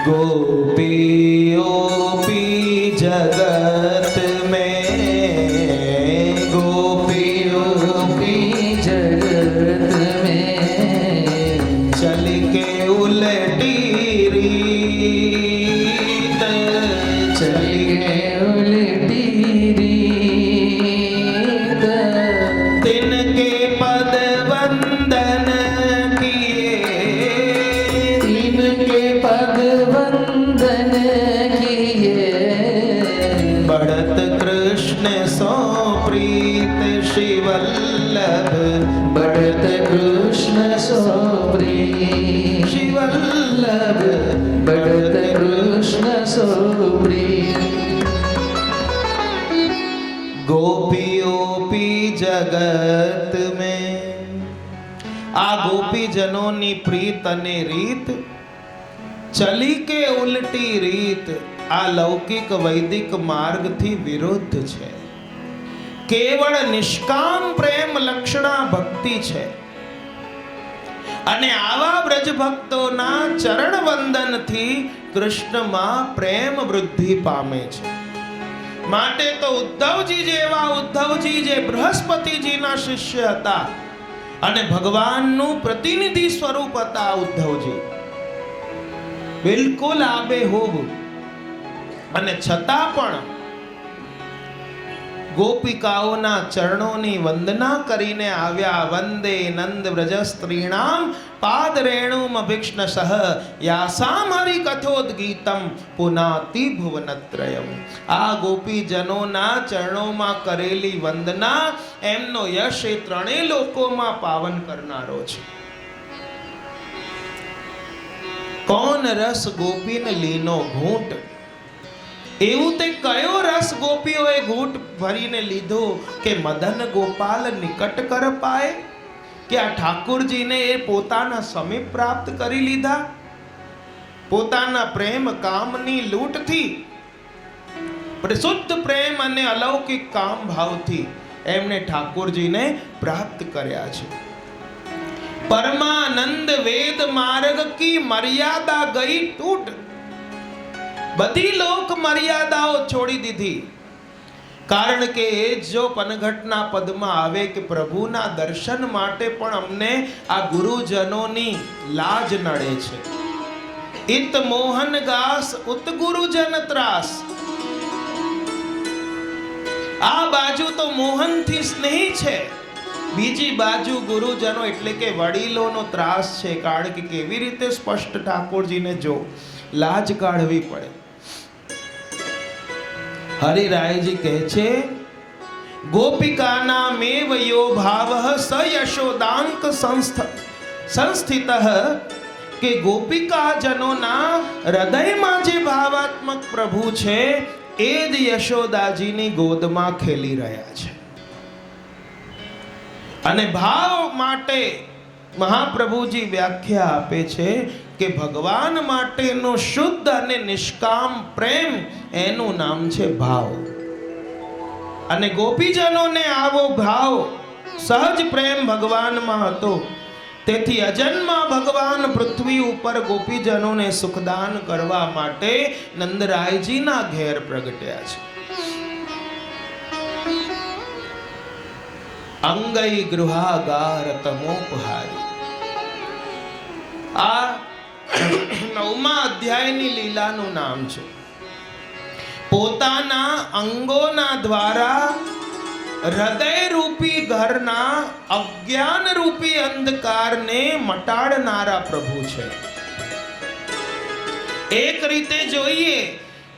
गोपियों जगत में, गोपियों जगत में चल के उलटी रीत, चल के उलटी रीत, तिनके पद वंदन किए, तिनके पद वंदन किए, बढ़त कृष्ण सो प्रीत शिवल्लभ, बढ़त कृष्ण सो प्रीत शिवल्लभ, बढ़त कृष्ण सो प्रीत. गोपियोपी जगत में, આ ગોપીજનોની પ્રીત અને રીત ચલી કે ઉલટી રીત આ લૌકિક વૈદિક માર્ગથી વિરુદ્ધ છે. કેવળ નિષ્કામ પ્રેમ લક્ષણા ભક્તિ છે. અને આવા બ્રજ ભક્તોના ચરણ વંદનથી કૃષ્ણમાં પ્રેમ વૃદ્ધિ પામે છે. માટે તો ઉદ્ધવજી જેવા ઉદ્ધવજી જે બૃહસ્પતિજીના શિષ્ય હતા અને ભગવાનનું પ્રતિનિધિ સ્વરૂપ હતા ઉદ્ધવજી, બિલકુલ આબેહૂબ, અને છતાં પણ ગોપિકાઓના ચરણોની વંદના કરીને આવ્યા. વંદે નંદ વ્રજ સ્ત્રીણામ પાદ રેણુમ અભિક્ષ્ણસઃ યાસામ હરિ કથોદ્ગીતમ પુનાતિ ભુવનત્રયમ. આ ગોપીજનોના ચરણોમાં કરેલી વંદના એમનો યશ એ ત્રણેય લોકોમાં પાવન કરનારો છે. કોણ રસ ગોપીન લીનો ઘૂંટ, એવું તે કયો રસ ગોપીઓએ ઘૂંટ ભરીને લીધો કે મદન ગોપાલ નિકટ કર પાય, કે આ ઠાકુરજીને એ પોતાના સમીપ પ્રાપ્ત કરી લીધા. પોતાના પ્રેમ કામની લૂંટથી, શુદ્ધ પ્રેમ અને અલૌકિક કામ ભાવથી એમણે ઠાકુરજીને પ્રાપ્ત કર્યા છે. પરમાનંદ વેદ માર્ગ કી મર્યાદા ગઈ તૂટ. બધી લોક મર્યાદાઓ છોડી દીધી. કારણ કે જો પનઘટના પદમાં આવે કે પ્રભુના દર્શન માટે પણ અમને આ ગુરુજનોની લાજ નડે છે. ઇત મોહન ગાસ ઉત ગુરુજન ત્રાસ. આ બાજુ તો મોહનથી સ્નેહ છે, બીજી બાજુ ગુરુજનો એટલે કે વડીલોનો ત્રાસ છે. કારણ કે કેવી રીતે સ્પષ્ટ ઠાકોરજીને જો લાજ કાઢવી પડે. હરિરાયજી કહે છે, ગોપિકાના મેવ યો ભાવઃ સ યશોદાંક સંસ્થિતઃ, કે ગોપિકાજનોના હૃદયમાં જે ભાવાત્મક પ્રભુ છે એ જ યશોદાજીની ગોદમાં ખેલી રહ્યા છે. અને ભાવ માટે મહાપ્રભુજી વ્યાખ્યા આપે છે કે ભગવાન માટેનો શુદ્ધ અને નિષ્કામ પ્રેમ એનું નામ છે ભાવ. અને ગોપીજનોને આવો ભાવ સહજ પ્રેમ ભગવાનમાં હતો. તેથી અજન્મા ભગવાન પૃથ્વી ઉપર ગોપીજનોને સુખદાન કરવા માટે નંદરાયજીના ઘેર પ્રગટ્યા છે. અંગઈ ગૃહાગાર તમોપહારી. આ 9મા અધ્યાયની લીલાનું નામ છે. પોતાના અંગોના દ્વારા હૃદય રૂપી ઘરના અજ્ઞાન રૂપી અંધકારને મટાડનારા પ્રભુ છે. એક રીતે જોઈએ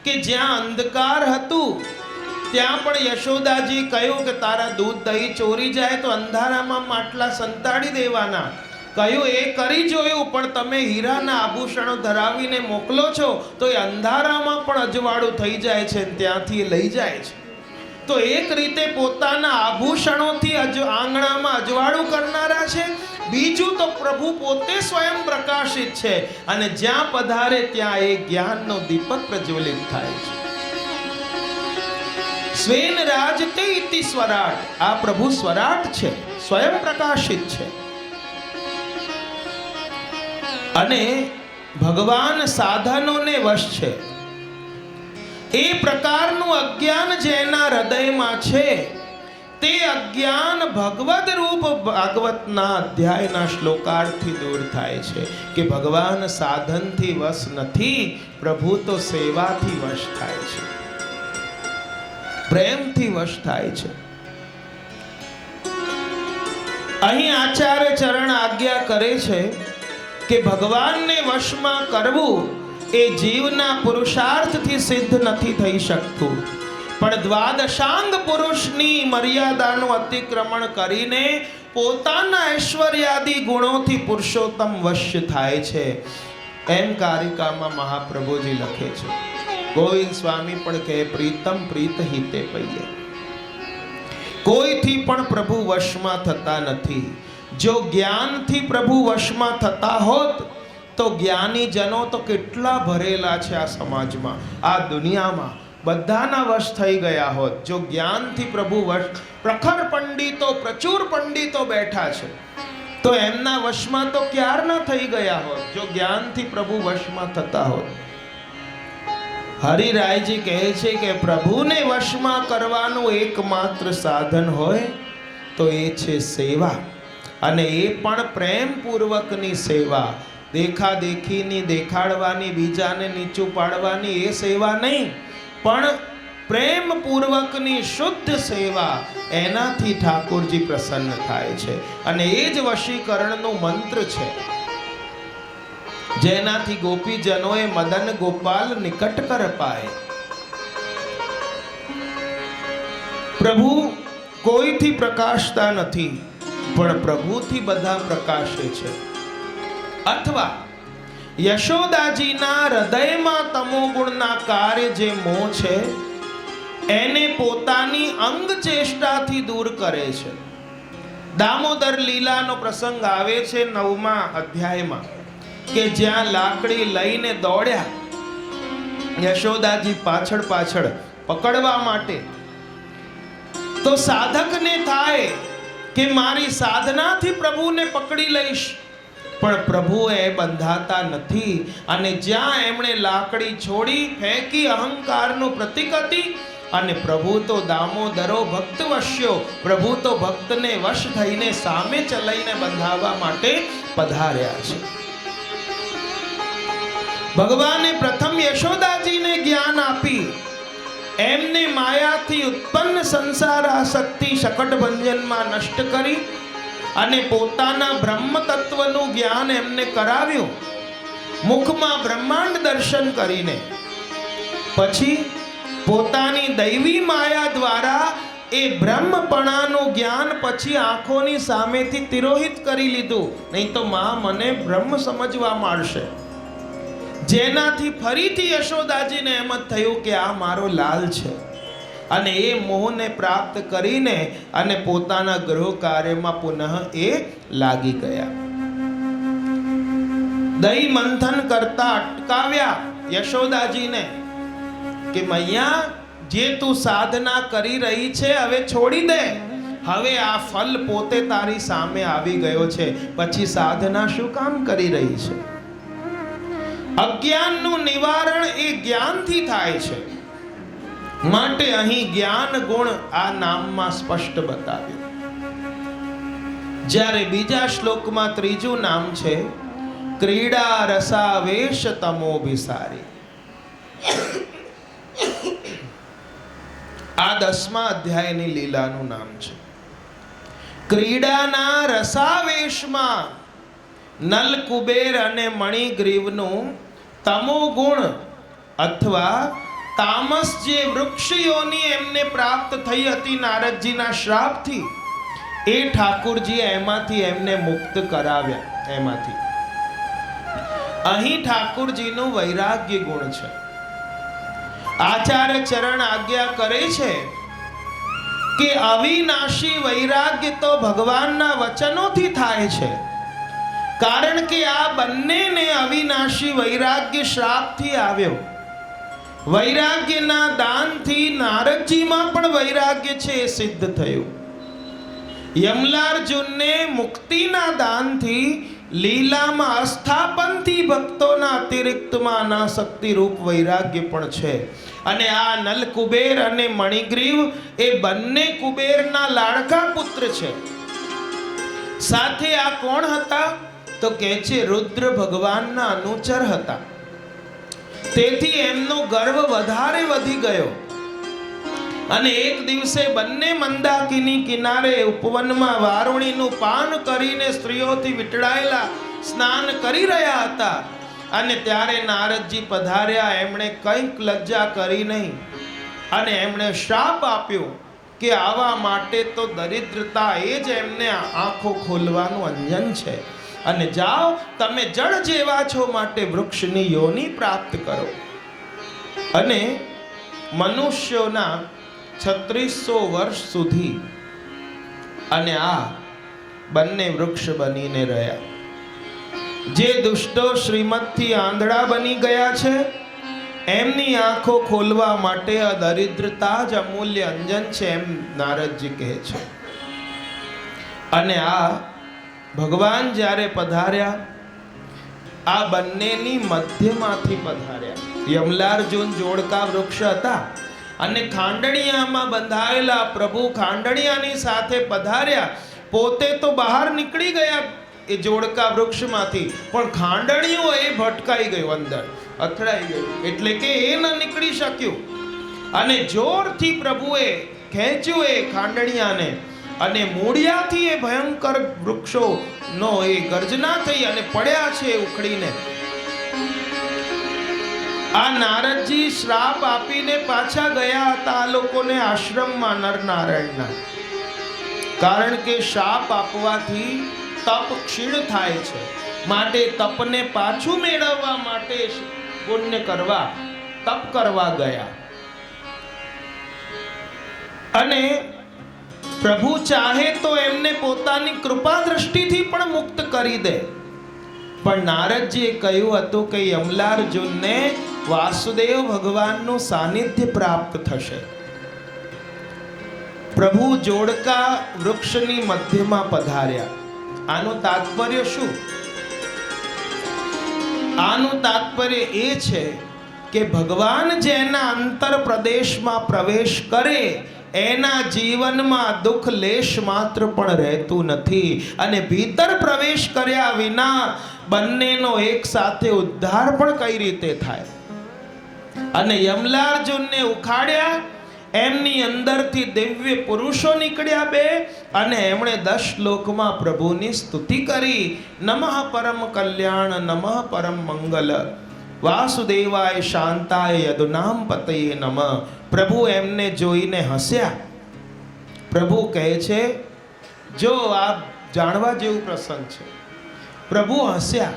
કે જ્યાં અંધકાર હતું ત્યાં પણ યશોદાજી કહ્યું કે તારા દૂધ દહીં ચોરી જાય તો અંધારામાં માટલા સંતાડી દેવાના. કહ્યું એ કરી જોયું, પણ તમે હીરાના આભૂષણો ધરાવીને મોકલો છો તો એ અંધારામાં પણ અજવાળું થઈ જાય છે, ત્યાંથી એ લઈ જાય છે. તો એક રીતે પોતાના આભૂષણોથી આંગણામાં અજવાળું કરનારા છે. બીજું તો પ્રભુ પોતે સ્વયં પ્રકાશિત છે અને જ્યાં પધારે ત્યાં એ જ્ઞાનનો દીપક પ્રજ્વલિત થાય છે. સ્વેન રાજતે ઇતિ સ્વરાટ. આ પ્રભુ સ્વરાટ છે, સ્વયં પ્રકાશિત છે. અને ભગવાન સાધનોને વશ છે. એ પ્રકારનું અજ્ઞાન જેના હૃદયમાં છે તે અજ્ઞાન ભગવદ રૂપ ભાગવતના અધ્યાયના શ્લોકાર્થથી દૂર થાય છે કે ભગવાન સાધનથી વશ નથી, પ્રભુ તો સેવાથી વશ થાય છે, પ્રેમથી વશ થાય છે. અહીં આચાર્ય ચરણ આજ્ઞા કરે છે કે ભગવાનને વશમાં કરવું એ જીવના પુરુષાર્થથી સિદ્ધ નથી થઈ શકતું, પણ દ્વાદશાંગ પુરુષની મર્યાદાનું અતિક્રમણ કરીને પોતાના ઐશ્વર્યાદિ ગુણોથી પુરુષોત્તમ વશ્ય થાય છે. એમ કારિકામાં મહાપ્રભુજી લખે છે. ગોવિંદ સ્વામી પણ કહે પ્રીતમ પ્રીત હિતે પૈયે. કોઈથી પણ પ્રભુ વશમાં થતા નથી. જો જ્ઞાનથી પ્રભુ વશમાં થતા હોત તો જ્ઞાની જનો તો કેટલા ભરેલા છે આ સમાજમાં, આ દુનિયામાં, બધાના વશ થઈ ગયા હોત. જો જ્ઞાનથી પ્રભુ વશ, પ્રખર પંડિતો, પ્રચુર પંડિતો બેઠા છે તો એમના વશમાં તો ક્યારના થઈ ગયા હોત જો જ્ઞાનથી પ્રભુ વશમાં થતા હોત. હરિરાયજી કહે છે કે પ્રભુને વશમાં કરવાનું એકમાત્ર સાધન હોય તો એ છે સેવા, અને એ પણ પ્રેમપૂર્વકની સેવા. દેખાદેખીની, દેખાડવાની, બીજાને નીચું પાડવાની એ સેવા નહીં, પણ પ્રેમપૂર્વકની શુદ્ધ સેવા. એનાથી ઠાકોરજી પ્રસન્ન થાય છે અને એ જ વશીકરણનું મંત્ર છે જેનાથી ગોપીજનોએ મદન ગોપાલ નિકટ કર પાય. પ્રભુ કોઈથી પ્રકાશતા નથી, પણ પ્રભુથી બધા પ્રકાશે છે. અથવા યશોદાજીના હૃદયમાં તમોગુણના કાર્ય જે મોહ છે એને પોતાની અંગ ચેષ્ટાથી દૂર કરે છે. દામોદર લીલાનો પ્રસંગ આવે છે 9મા અધ્યાયમાં કે જ્યાં લાકડી લઈને દોડ્યા યશોદાજી પાછળ પાછળ પકડવા માટે, તો સાધકને થાય કે મારી સાધનાથી પ્રભુને પકડી લઈશ, પણ પ્રભુ એ બંધાતા નથી. અને જ્યાં એમણે લાકડી છોડી ફેંકી અહંકારનું પ્રતીક હતી, અને પ્રભુ તો દામોદરો ભક્ત વશ્યો, પ્રભુ તો ભક્તને વશ થઈને સામે ચલાઈને બંધાવવા માટે પધાર્યા છે. ભગવાને પ્રથમ યશોદાજીને જ્ઞાન આપી, એમને માયાથી ઉત્પન્ન સંસાર આસક્તિ શકટભંજનમાં નષ્ટ કરી અને પોતાના બ્રહ્મ તત્વનું જ્ઞાન એમને કરાવ્યું, મુખમાં બ્રહ્માંડ દર્શન કરીને. પછી પોતાની દૈવી માયા દ્વારા એ બ્રહ્મપણાનું જ્ઞાન પછી આંખોની સામેથી તિરોહિત કરી લીધું, નહીં તો માં મને બ્રહ્મ સમજવા માંડશે. જેનાથી ફરીથી યશોદાજીને એમ જ થયું કે આ મારો લાલ છે, અને એ મોહને પ્રાપ્ત કરીને અને પોતાના ગૃહ કાર્યમાં પુનઃ એ લાગી ગયા. દહીં મંથન કરતા અટકાવ્યા યશોદાજીને કે મૈયા, જે તું સાધના કરી રહી છે હવે છોડી દે. હવે આ ફલ પોતે તારી સામે આવી ગયો છે, પછી સાધના શું કામ કરી રહી છે? અજ્ઞાનનું નિવારણ એ જ્ઞાનથી થાય છે. માટે અહીં જ્ઞાન ગુણ આ નામમાં સ્પષ્ટ બતાવ્યું. જ્યારે બીજા શ્લોકમાં ત્રીજું નામ છે ક્રીડા રસાવેશ તમો ભિસારી. આ 10મા અધ્યાયની લીલાનું નામ છે. ક્રીડાના રસાવેશમાં નલ કુબેર અને મણિગ્રીવનું તમો ગુણ અથવા તામસ જે વૃક્ષયોની એમને પ્રાપ્ત થઈ હતી નારદજીના શ્રાપથી, એ ઠાકુરજી એમાંથી એમને મુક્ત કરાવ્યા. એમાંથી અહીં ઠાકુરજીનું વૈરાગ્ય ગુણ છે. આચાર્ય ચરણ આજ્ઞા કરે છે કે અવિનાશી વૈરાગ્ય તો ભગવાનના વચનોથી થાય છે. કારણ કે આ બંનેને અવિનાશી વૈરાગ્ય શ્રાપથી આવ્યો. વૈરાગ્યના દાનથી નારદજીમાં પણ વૈરાગ્ય છે એ સિદ્ધ થયું. યમલાર્જુનને મુક્તિના દાનથી લીલામાં અસ્થાપનથી ભક્તોના અતિરિક્તમાં અનાસક્તિ રૂપ વૈરાગ્ય પણ છે. અને આ નલ કુબેર અને મણિગ્રીવ એ બંને કુબેરના લાડકા પુત્ર છે. સાથે આ કોણ હતા? તો કહે છે રુદ્ર ભગવાનના અનુચર હતા. તેથી એમનો ગર્વ વધારે વધી ગયો અને એક દિવસે બંને મંદાકિની કિનારે ઉપવનમાં વારુણીનું પાન કરીને સ્ત્રીઓથી વીંટળાયેલા સ્નાન કરી રહ્યા હતા. અને ત્યારે નારદજી પધાર્યા. એમણે કંઈક લજ્જા કરી નહીં અને એમણે શાપ આપ્યો કે આવા માટે તો દરિદ્રતા એ જ એમને આંખો ખોલવાનું અંજન છે. અને જાઓ, તમે જળ જેવા છો, માટે વૃક્ષની યોની પ્રાપ્ત કરો. અને મનુષ્યોના 3600 વર્ષ સુધી અને આ બંને વૃક્ષ બનીને રહ્યા. જે દુષ્ટો શ્રીમતથી આંધળા બની ગયા છે, એમની આંખો ખોલવા માટે આ દરિદ્રતા જ અમૂલ્ય અંજન છે, એમ નારદજી કહે છે. અને આ ભગવાન જ્યારે પધાર્યા, આ બંનેની મધ્યમાંથી પધાર્યા. યમલાર્જુન જોડકા વૃક્ષ હતા અને ખાંડણિયામાં બંધાયેલા પ્રભુ ખાંડણિયાની સાથે પધાર્યા. પોતે તો બહાર નીકળી ગયા એ જોડકા વૃક્ષમાંથી, પણ ખાંડણિયો એ ભટકાઈ ગયો, અંદર અથડાઈ ગયો, એટલે કે એ ન નીકળી શક્યું. અને જોરથી પ્રભુએ ખેંચ્યું એ ખાંડણિયાને અને મૂળિયાથી એ ભયંકર વૃક્ષોનો એ ગર્જના થઈ અને પડ્યા છે ઉખડીને. આ નારદજી શ્રાપ આપીને પાછા ગયા હતા આ લોકોને આશ્રમમાં નરનારાયણના. કારણ કે શાપ આપવાથી તપ ક્ષીણ થાય છે. માટે તપને પાછું મેળવવા માટે પુણ્ય કરવા, તપ કરવા ગયા. અને પ્રભુ ચાહે તો એમને પોતાની કૃપા દ્રષ્ટિથી પણ મુક્ત કરી દે. પણ નારદજીએ કહ્યું હતું કે યમલાર્જુનને વાસુદેવ ભગવાનનું સાનિધ્ય પ્રાપ્ત થશે. પ્રભુ જોડકા વૃક્ષની મધ્યમાં પધાર્યા. આનું તાત્પર્ય શું? આનું તાત્પર્ય એ છે કે ભગવાન જેના અંતર પ્રદેશમાં પ્રવેશ કરે એના જીવનમાં દુઃખ લેશ માત્ર પણ રહેતું નથી. અને ભીતર પ્રવેશ કર્યા વિના બંનેનો એક સાથે ઉદ્ધાર પણ કઈ રીતે થાય? અને યમલાર્જુનને ઉખાડ્યા, એમની અંદરથી દિવ્ય પુરુષો નીકળ્યા બે, અને એમણે 10 શ્લોકમાં પ્રભુની સ્તુતિ કરી. નમઃ પરમ કલ્યાણ, નમઃ પરમ મંગલ, વાસુદેવાય શાંતાય યદુનામ પતયે નમઃ. પ્રભુ એમને જોઈને હસ્યા. પ્રભુ કહે છે, જો આ જાણવા જેવું પ્રસંગ છે. પ્રભુ હસ્યા.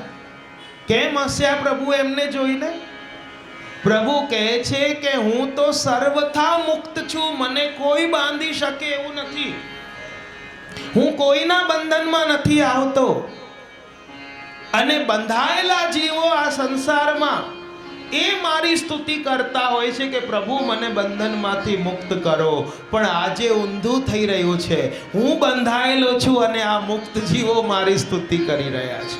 કેમ હસ્યા પ્રભુ એમને જોઈને? પ્રભુ કહે છે કે હું તો સર્વથા મુક્ત છું, મને કોઈ બાંધી શકે એવું નથી. હું કોઈના બંધનમાં નથી આવતો. અને બંધાયેલા જીવો આ સંસારમાં એ મારી સ્તુતિ કરતા હોય છે કે પ્રભુ મને બંધનમાંથી મુક્ત કરો. પણ આજે ઊંધું થઈ રહ્યું છે. હું બંધાયેલો છું અને આ મુક્ત જીવો મારી સ્તુતિ કરી રહ્યા છે.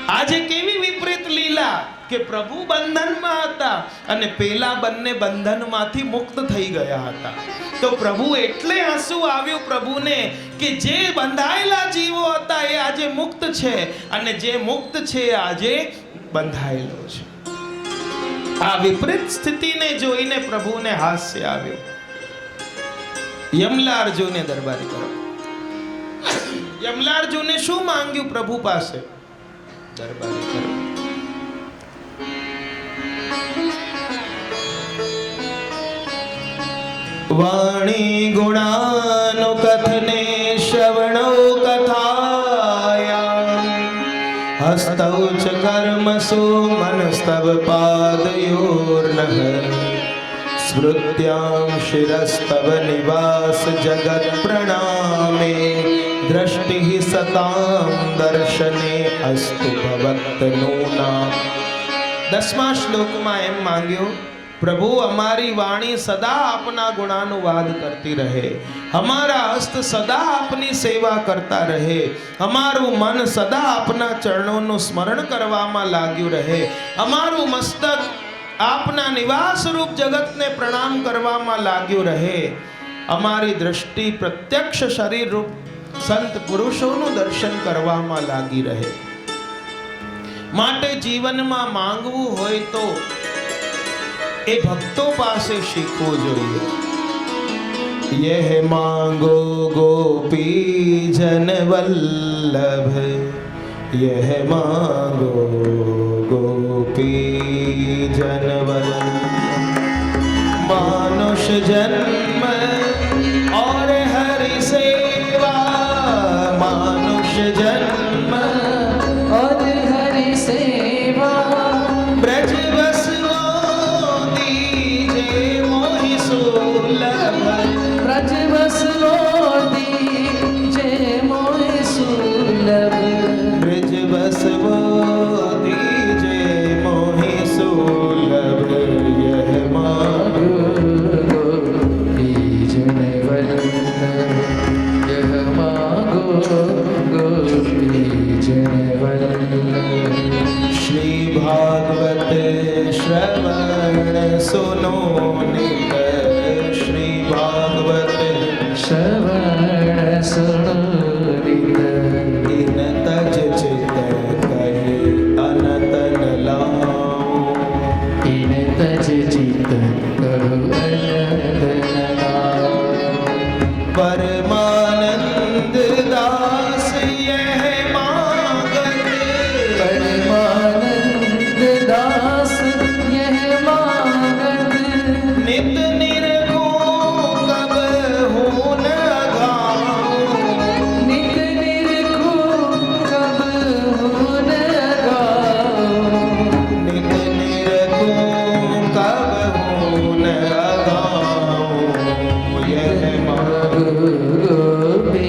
આજે કેવી વિપરીત લીલા કે પ્રભુ બંધનમાં હતા અને પેલા બંને બંધનમાંથી મુક્ત થઈ ગયા હતા. તો પ્રભુ એટલે આંસુ આવ્યું પ્રભુને કે જે બંધાયેલા જીવો હતા એ આજે મુક્ત છે અને જે મુક્ત છે એ આજે બંધાયેલો છે. આ વિપરીત સ્થિતિને જોઈને પ્રભુને હાસ્ય આવ્યું. યમલાર્જુને દરબારી કરો. યમલાર્જુને શું માંગ્યું પ્રભુ પાસે? દરબારી કરો. વાણી ગુણાનો કથને શ્રવણો કથાયા હસ્તૌ ચ કર્મસુ મનસ્તવ પાદયોર્નઃ સ્મૃત્યાં શિરસ્તવ નિવાસ જગત પ્રણામે દ્રષ્ટિ સતાં દર્શને અસ્તુ ભવત્તનૂના. 10મા શ્લોકમાં એમ માંગ્યું, પ્રભુ અમારી વાણી સદા આપના ગુણાનુવાદ કરતી રહે, અમારા હસ્ત સદા આપની સેવા કરતા રહે, અમારું મન સદા આપના ચરણોનું સ્મરણ કરવામાં લાગ્યું રહે, અમારું મસ્તક આપના નિવાસ રૂપ જગતને પ્રણામ કરવામાં લાગ્યું રહે, અમારી દૃષ્ટિ પ્રત્યક્ષ શરીર રૂપ સંત પુરુષોનું દર્શન કરવામાં લાગી રહે. માટે જીવનમાં માંગવું હોય તો એ ભક્તો પાસે શીખવું જોઈએ. યહ માંગો ગોપી જન વલ્લભ, યહ માંગો ગોપી જન વલ્લભ. मानुष जन्म और हरि सेवा, मानुष जन्म
और हरि सेवा
ब्रज बसवो दीजे मोहि सुलभ,
ब्रज बसवो दीजे मोहि सुलभ,
ब्रज बसवो दीजे मोहि सुलभ. यह मांगो
गोपी जन वल्लभ, यह मांगो गोपी जन वल्लभ.
श्री भागवत श्रवण सुनो नित, श्री भागवत
श्रवण सुनो नित,
इन तज चित कहे अनतन लाऊं,
इन तज चित कहु अनंत नाम.
परमानंद दास यह मांगत,
परमानंद दास यह मांगत,
नित निरखूं कब हूँ न गाऊं,
नित निरखूं कब हूँ न गाऊं.
नित निरखूं कब हूँ न गाऊं. यह मांगो
गोपी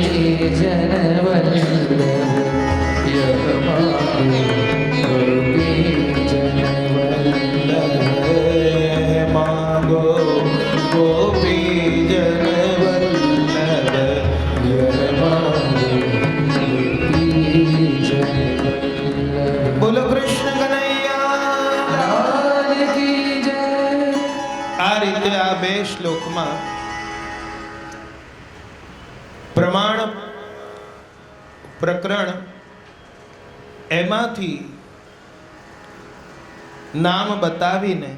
जन वल्लभ, यह मांगो गोपी जन वल्लभ.
यह मांगो गोपी जन वल्लभ, यह मांगो.
गोपी जन वल्लभ.
बोलो कृष्ण कन्हैया.
लाल की जय.
આ રીતે આ બે શ્લોકમાં પ્રમાણ પ્રકરણ એમાંથી નામ બતાવીને